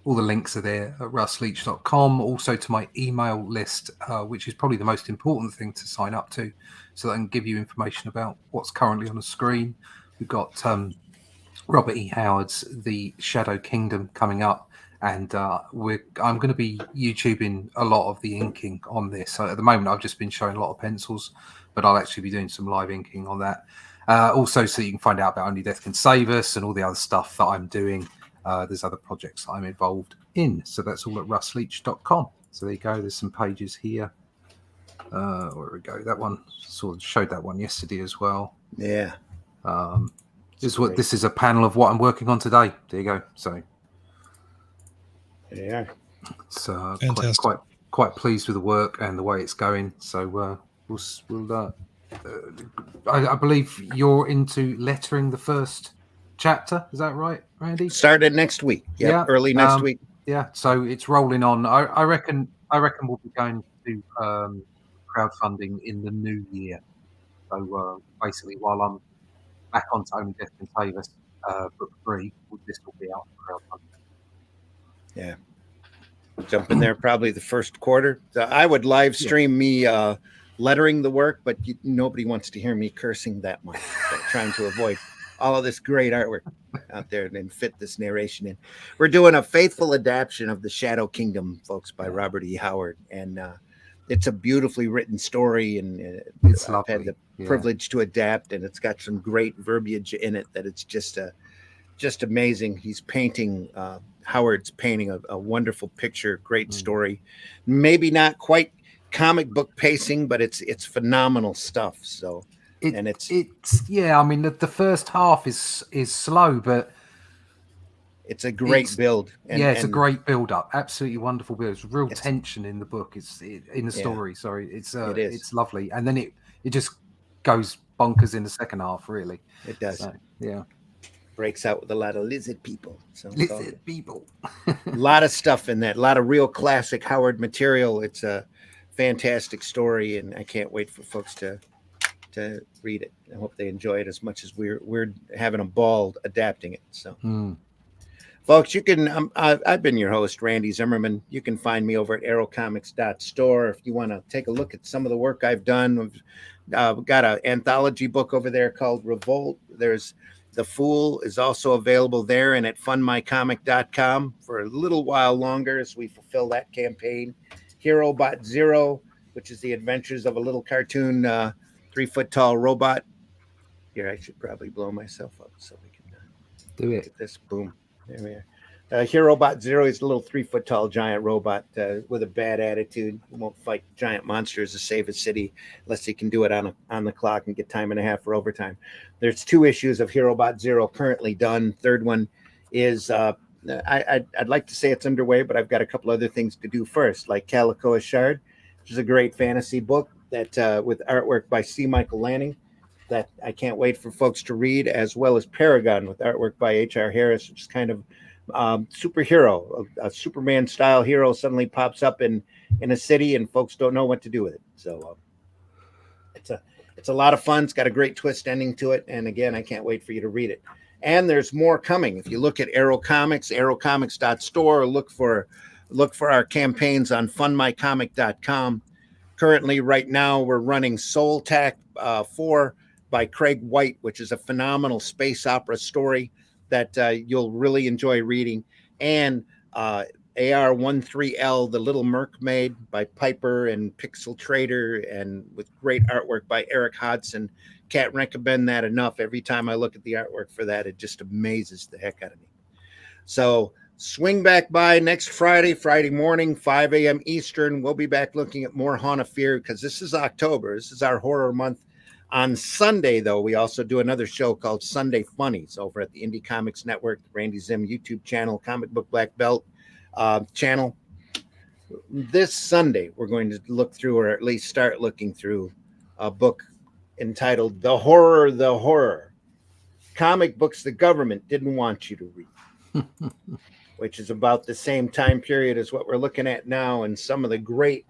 links are there at russleach.com. Also to my email list, which is probably the most important thing to sign up to, so that I can give you information about what's currently on the screen. We've got Robert E. Howard's The Shadow Kingdom coming up. And I'm going to be YouTubing a lot of the inking on this. So at the moment, I've just been showing a lot of pencils, but I'll actually be doing some live inking on that. Also, so you can find out about Only Death Can Save Us and all the other stuff that I'm doing. There's other projects that I'm involved in. So that's all at russleach.com. So there you go. There's some pages here. Where we go? That one sort of showed that one yesterday as well. Yeah. This is a panel of what I'm working on today. There you go. So. Yeah, so quite pleased with the work and the way it's going. So I believe you're into lettering the first chapter. Is that right, Randy? Started next week. Yep, yeah, early next week. Yeah, so it's rolling on. I reckon we'll be going to crowdfunding in the new year. So basically, while I'm back onto Only Death Can Save Us, book 3, this will be out for crowdfunding. Yeah, jump in there probably the first quarter. I would live stream me lettering the work, but nobody wants to hear me cursing that much. So trying to avoid all of this great artwork out there and fit this narration in. We're doing a faithful adaptation of The Shadow Kingdom, folks, by Robert E. Howard, and it's a beautifully written story, and I've had the privilege to adapt, and it's got some great verbiage in it that it's just amazing. He's painting. Howard's painting a wonderful picture, great story. Maybe not quite comic book pacing, but it's phenomenal stuff. So And it's yeah. I mean, the first half is slow, but a great build. And yeah, it's a great build up. Absolutely wonderful build. There's real It's- tension in the book. In the story. Sorry, it is. it's lovely, and then it just goes bonkers in the second half. Really, It does. So, yeah, Breaks out with a lot of lizard people. So it's all lizard good. people. A lot of stuff in that. A lot of real classic Howard material. It's a fantastic story, and I can't wait for folks to read it. I hope they enjoy it as much as we're having a ball adapting it. So. Folks, you can. I've been your host, Randy Zimmerman. You can find me over at aerocomics.store if you want to take a look at some of the work I've done. We've got an anthology book over there called Revolt. There's The Fool is also available there and at fundmycomic.com for a little while longer as we fulfill that campaign. Hero Bot Zero, which is the adventures of a little cartoon 3-foot tall robot. Here, I should probably blow myself up so we can Do look it. at this. Boom. There we are. Hero Bot Zero is a little 3-foot tall giant robot with a bad attitude. He won't fight giant monsters to save his city unless he can do it on the clock and get time and a half for overtime. There's 2 issues of Hero Bot Zero currently done. Third one is I'd like to say it's underway, but I've got a couple other things to do first, like Calico Ashard, which is a great fantasy book that with artwork by C. Michael Lanning that I can't wait for folks to read, as well as Paragon with artwork by H.R. Harris, which is kind of superhero, a Superman style hero suddenly pops up in a city and folks don't know what to do with it. So it's a lot of fun. It's got a great twist ending to it. And again, I can't wait for you to read it. And there's more coming. If you look at Aero Comics, aerocomics.store, look for our campaigns on fundmycomic.com. Currently, right now, we're running Soul Tac 4 by Craig White, which is a phenomenal space opera story that you'll really enjoy reading. And AR-13L, The Little Mermaid by Piper and Pixel Trader, and with great artwork by Eric Hodson. Can't recommend that enough. Every time I look at the artwork for that, it just amazes the heck out of me. So swing back by next Friday morning, 5 a.m. Eastern. We'll be back looking at more Haunt of Fear because this is October. This is our horror month. On Sunday, though, we also do another show called Sunday Funnies over at the Indie Comics Network, the Randy Zim YouTube channel, Comic Book Black Belt channel. This Sunday, we're going to look through, or at least start looking through, a book entitled The Horror. Comic books the government didn't want you to read. Which is about the same time period as what we're looking at now, and some of the great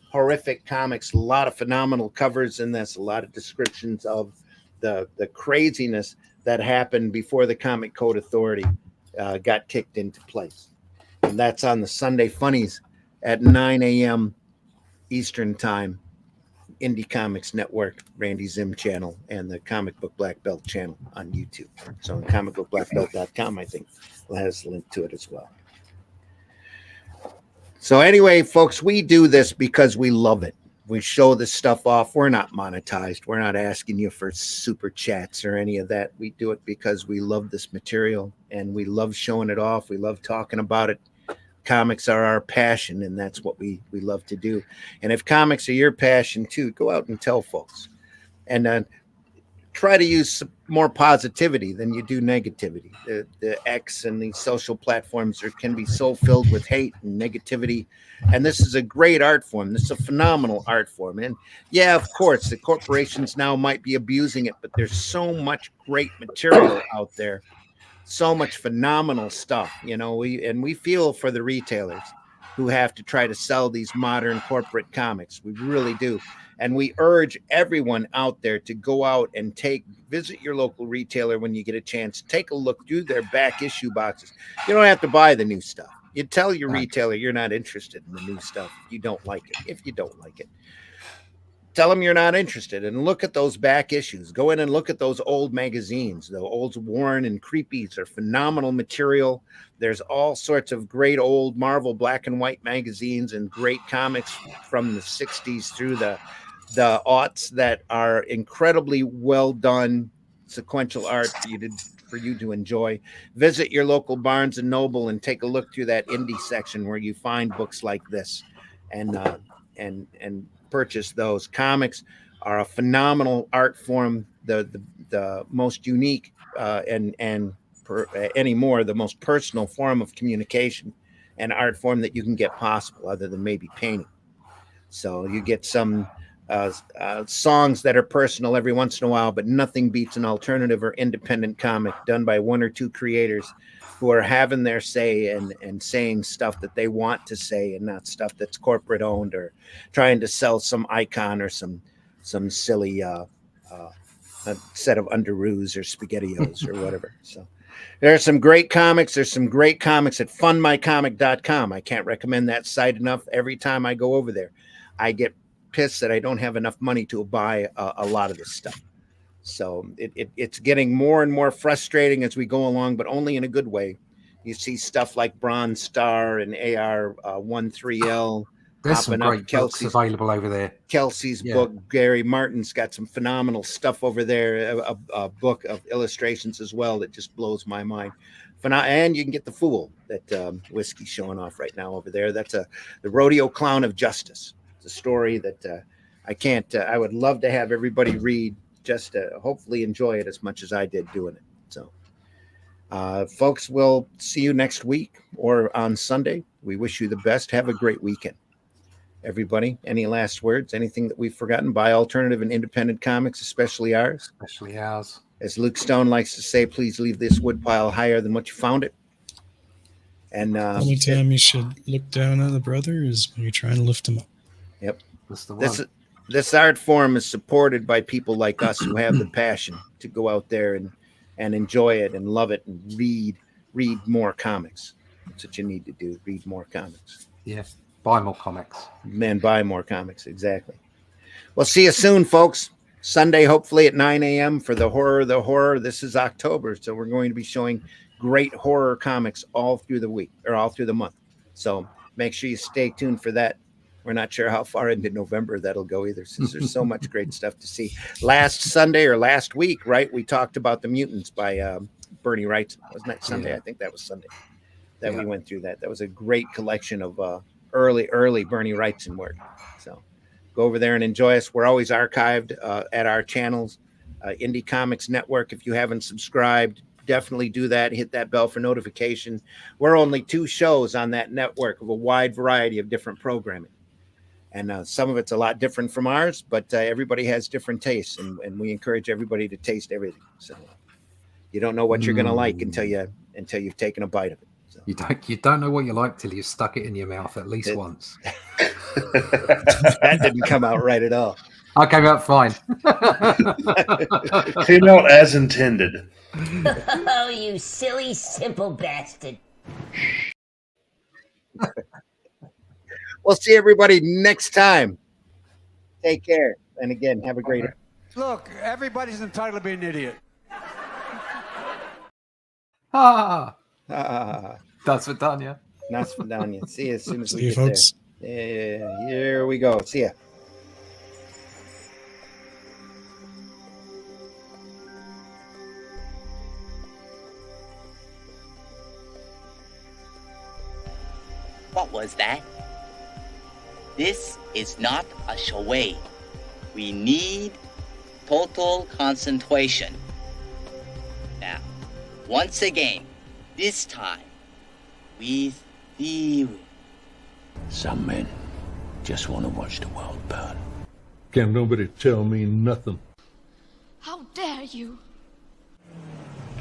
horrific comics. A lot of phenomenal covers in this, a lot of descriptions of the craziness that happened before the Comic Code Authority got kicked into place. And that's on the Sunday Funnies at 9 a.m. Eastern Time, Indie Comics Network, Randy Zim channel, and the Comic Book Black Belt channel on YouTube. So on comicbookblackbelt.com, I think has a link to it as well. So anyway, folks, we do this because we love it. We show this stuff off. We're not monetized. We're not asking you for super chats or any of that. We do it because we love this material and we love showing it off. We love talking about it. Comics are our passion, and that's what we love to do. And if comics are your passion too, go out and tell folks. And try to use more positivity than you do negativity. The X and these social platforms can be so filled with hate and negativity. And this is a great art form. This is a phenomenal art form. And yeah, of course, the corporations now might be abusing it, but there's so much great material out there. So much phenomenal stuff. We feel for the retailers who have to try to sell these modern corporate comics. We really do. And we urge everyone out there to go out and visit your local retailer when you get a chance. Take a look through their back issue boxes. You don't have to buy the new stuff. You tell your retailer you're not interested in the new stuff if you don't like it. Tell them you're not interested and look at those back issues. Go in and look at those old magazines. The old Warren and Creepies are phenomenal material. There's all sorts of great old Marvel black and white magazines and great comics from the 60s through the aughts that are incredibly well done sequential art for you to enjoy. Visit your local Barnes and Noble and take a look through that indie section where you find books like this and purchase those. Comics are a phenomenal art form, the most unique anymore the most personal form of communication and art form that you can get possible, other than maybe painting. So you get some songs that are personal every once in a while, but nothing beats an alternative or independent comic done by one or two creators who are having their say and saying stuff that they want to say, and not stuff that's corporate owned or trying to sell some icon or some silly a set of underoos or spaghettios or whatever. So there's some great comics. There's some great comics at fundmycomic.com. I can't recommend that site enough. Every time I go over there, I get pissed that I don't have enough money to buy a lot of this stuff. So it's getting more and more frustrating as we go along, but only in a good way. You see stuff like Bronze Star and AR13L. There's some great books available over there. Kelsey's book, Gary Martin's got some phenomenal stuff over there. A book of illustrations as well that just blows my mind. And you can get The Fool that Whiskey's showing off right now over there. That's the Rodeo Clown of Justice. It's a story that I would love to have everybody read, just to hopefully enjoy it as much as I did doing it. So, folks, we'll see you next week or on Sunday. We wish you the best. Have a great weekend. Everybody, any last words? Anything that we've forgotten? Buy alternative and independent comics, especially ours. Especially ours. As Luke Stone likes to say, please leave this woodpile higher than what you found it. And the only time you should look down on the brother is when you're trying to lift him up. Yep. That's the one. This art form is supported by people like us who have the passion to go out there and enjoy it and love it and read more comics. That's what you need to do. Read more comics. Yeah. Buy more comics. Man, buy more comics. Exactly. We'll see you soon, folks. Sunday, hopefully at 9 a.m. for the horror. This is October, so we're going to be showing great horror comics all through the week or all through the month. So make sure you stay tuned for that. We're not sure how far into November that'll go either, since there's so much great stuff to see. Last Sunday or last week, right, we talked about The Mutants by Bernie Wrightson. Wasn't that Sunday? I think that was Sunday that we went through that. That was a great collection of early Bernie Wrightson work. So go over there and enjoy us. We're always archived at our channels, Indie Comics Network. If you haven't subscribed, definitely do that. Hit that bell for notification. We're only 2 shows on that network of a wide variety of different programming. And some of it's a lot different from ours, but everybody has different tastes, and we encourage everybody to taste everything. So you don't know what you're going to like until you've taken a bite of it. So. You don't know what you like till you've stuck it in your mouth at least once. That didn't come out right at all. I came out fine. Came out as intended. Oh, you silly, simple bastard. We'll see everybody next time. Take care. And again, have a great day. Look, everybody's entitled to be an idiot. That's for Danya. That's for Danya. See you as soon as we See you, get folks. there. Yeah, here we go. See ya. What was that? This is not a charade. We need total concentration. Now, once again, this time, with theory. Some men just want to watch the world burn. Can't nobody tell me nothing. How dare you?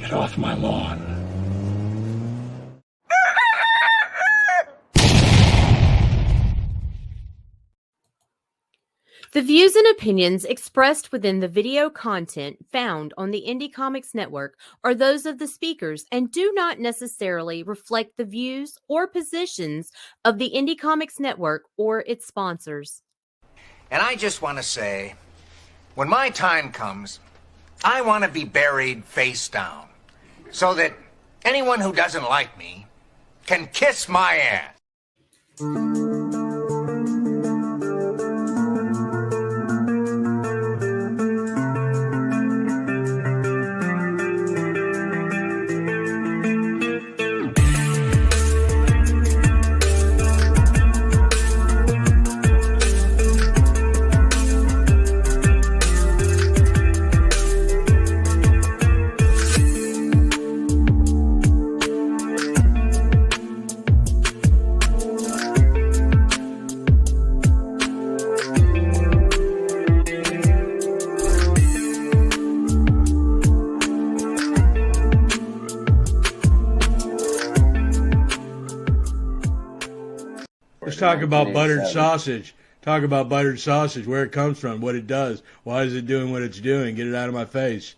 Get off my lawn. The views and opinions expressed within the video content found on the Indie Comics Network are those of the speakers and do not necessarily reflect the views or positions of the Indie Comics Network or its sponsors. And I just want to say, when my time comes, I want to be buried face down, so that anyone who doesn't like me can kiss my ass. Let's talk about buttered sausage. Talk about buttered sausage, where it comes from, what it does. Why is it doing what it's doing? Get it out of my face.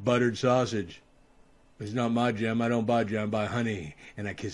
Buttered sausage. It's not my jam. I don't buy jam. I buy honey, and I kiss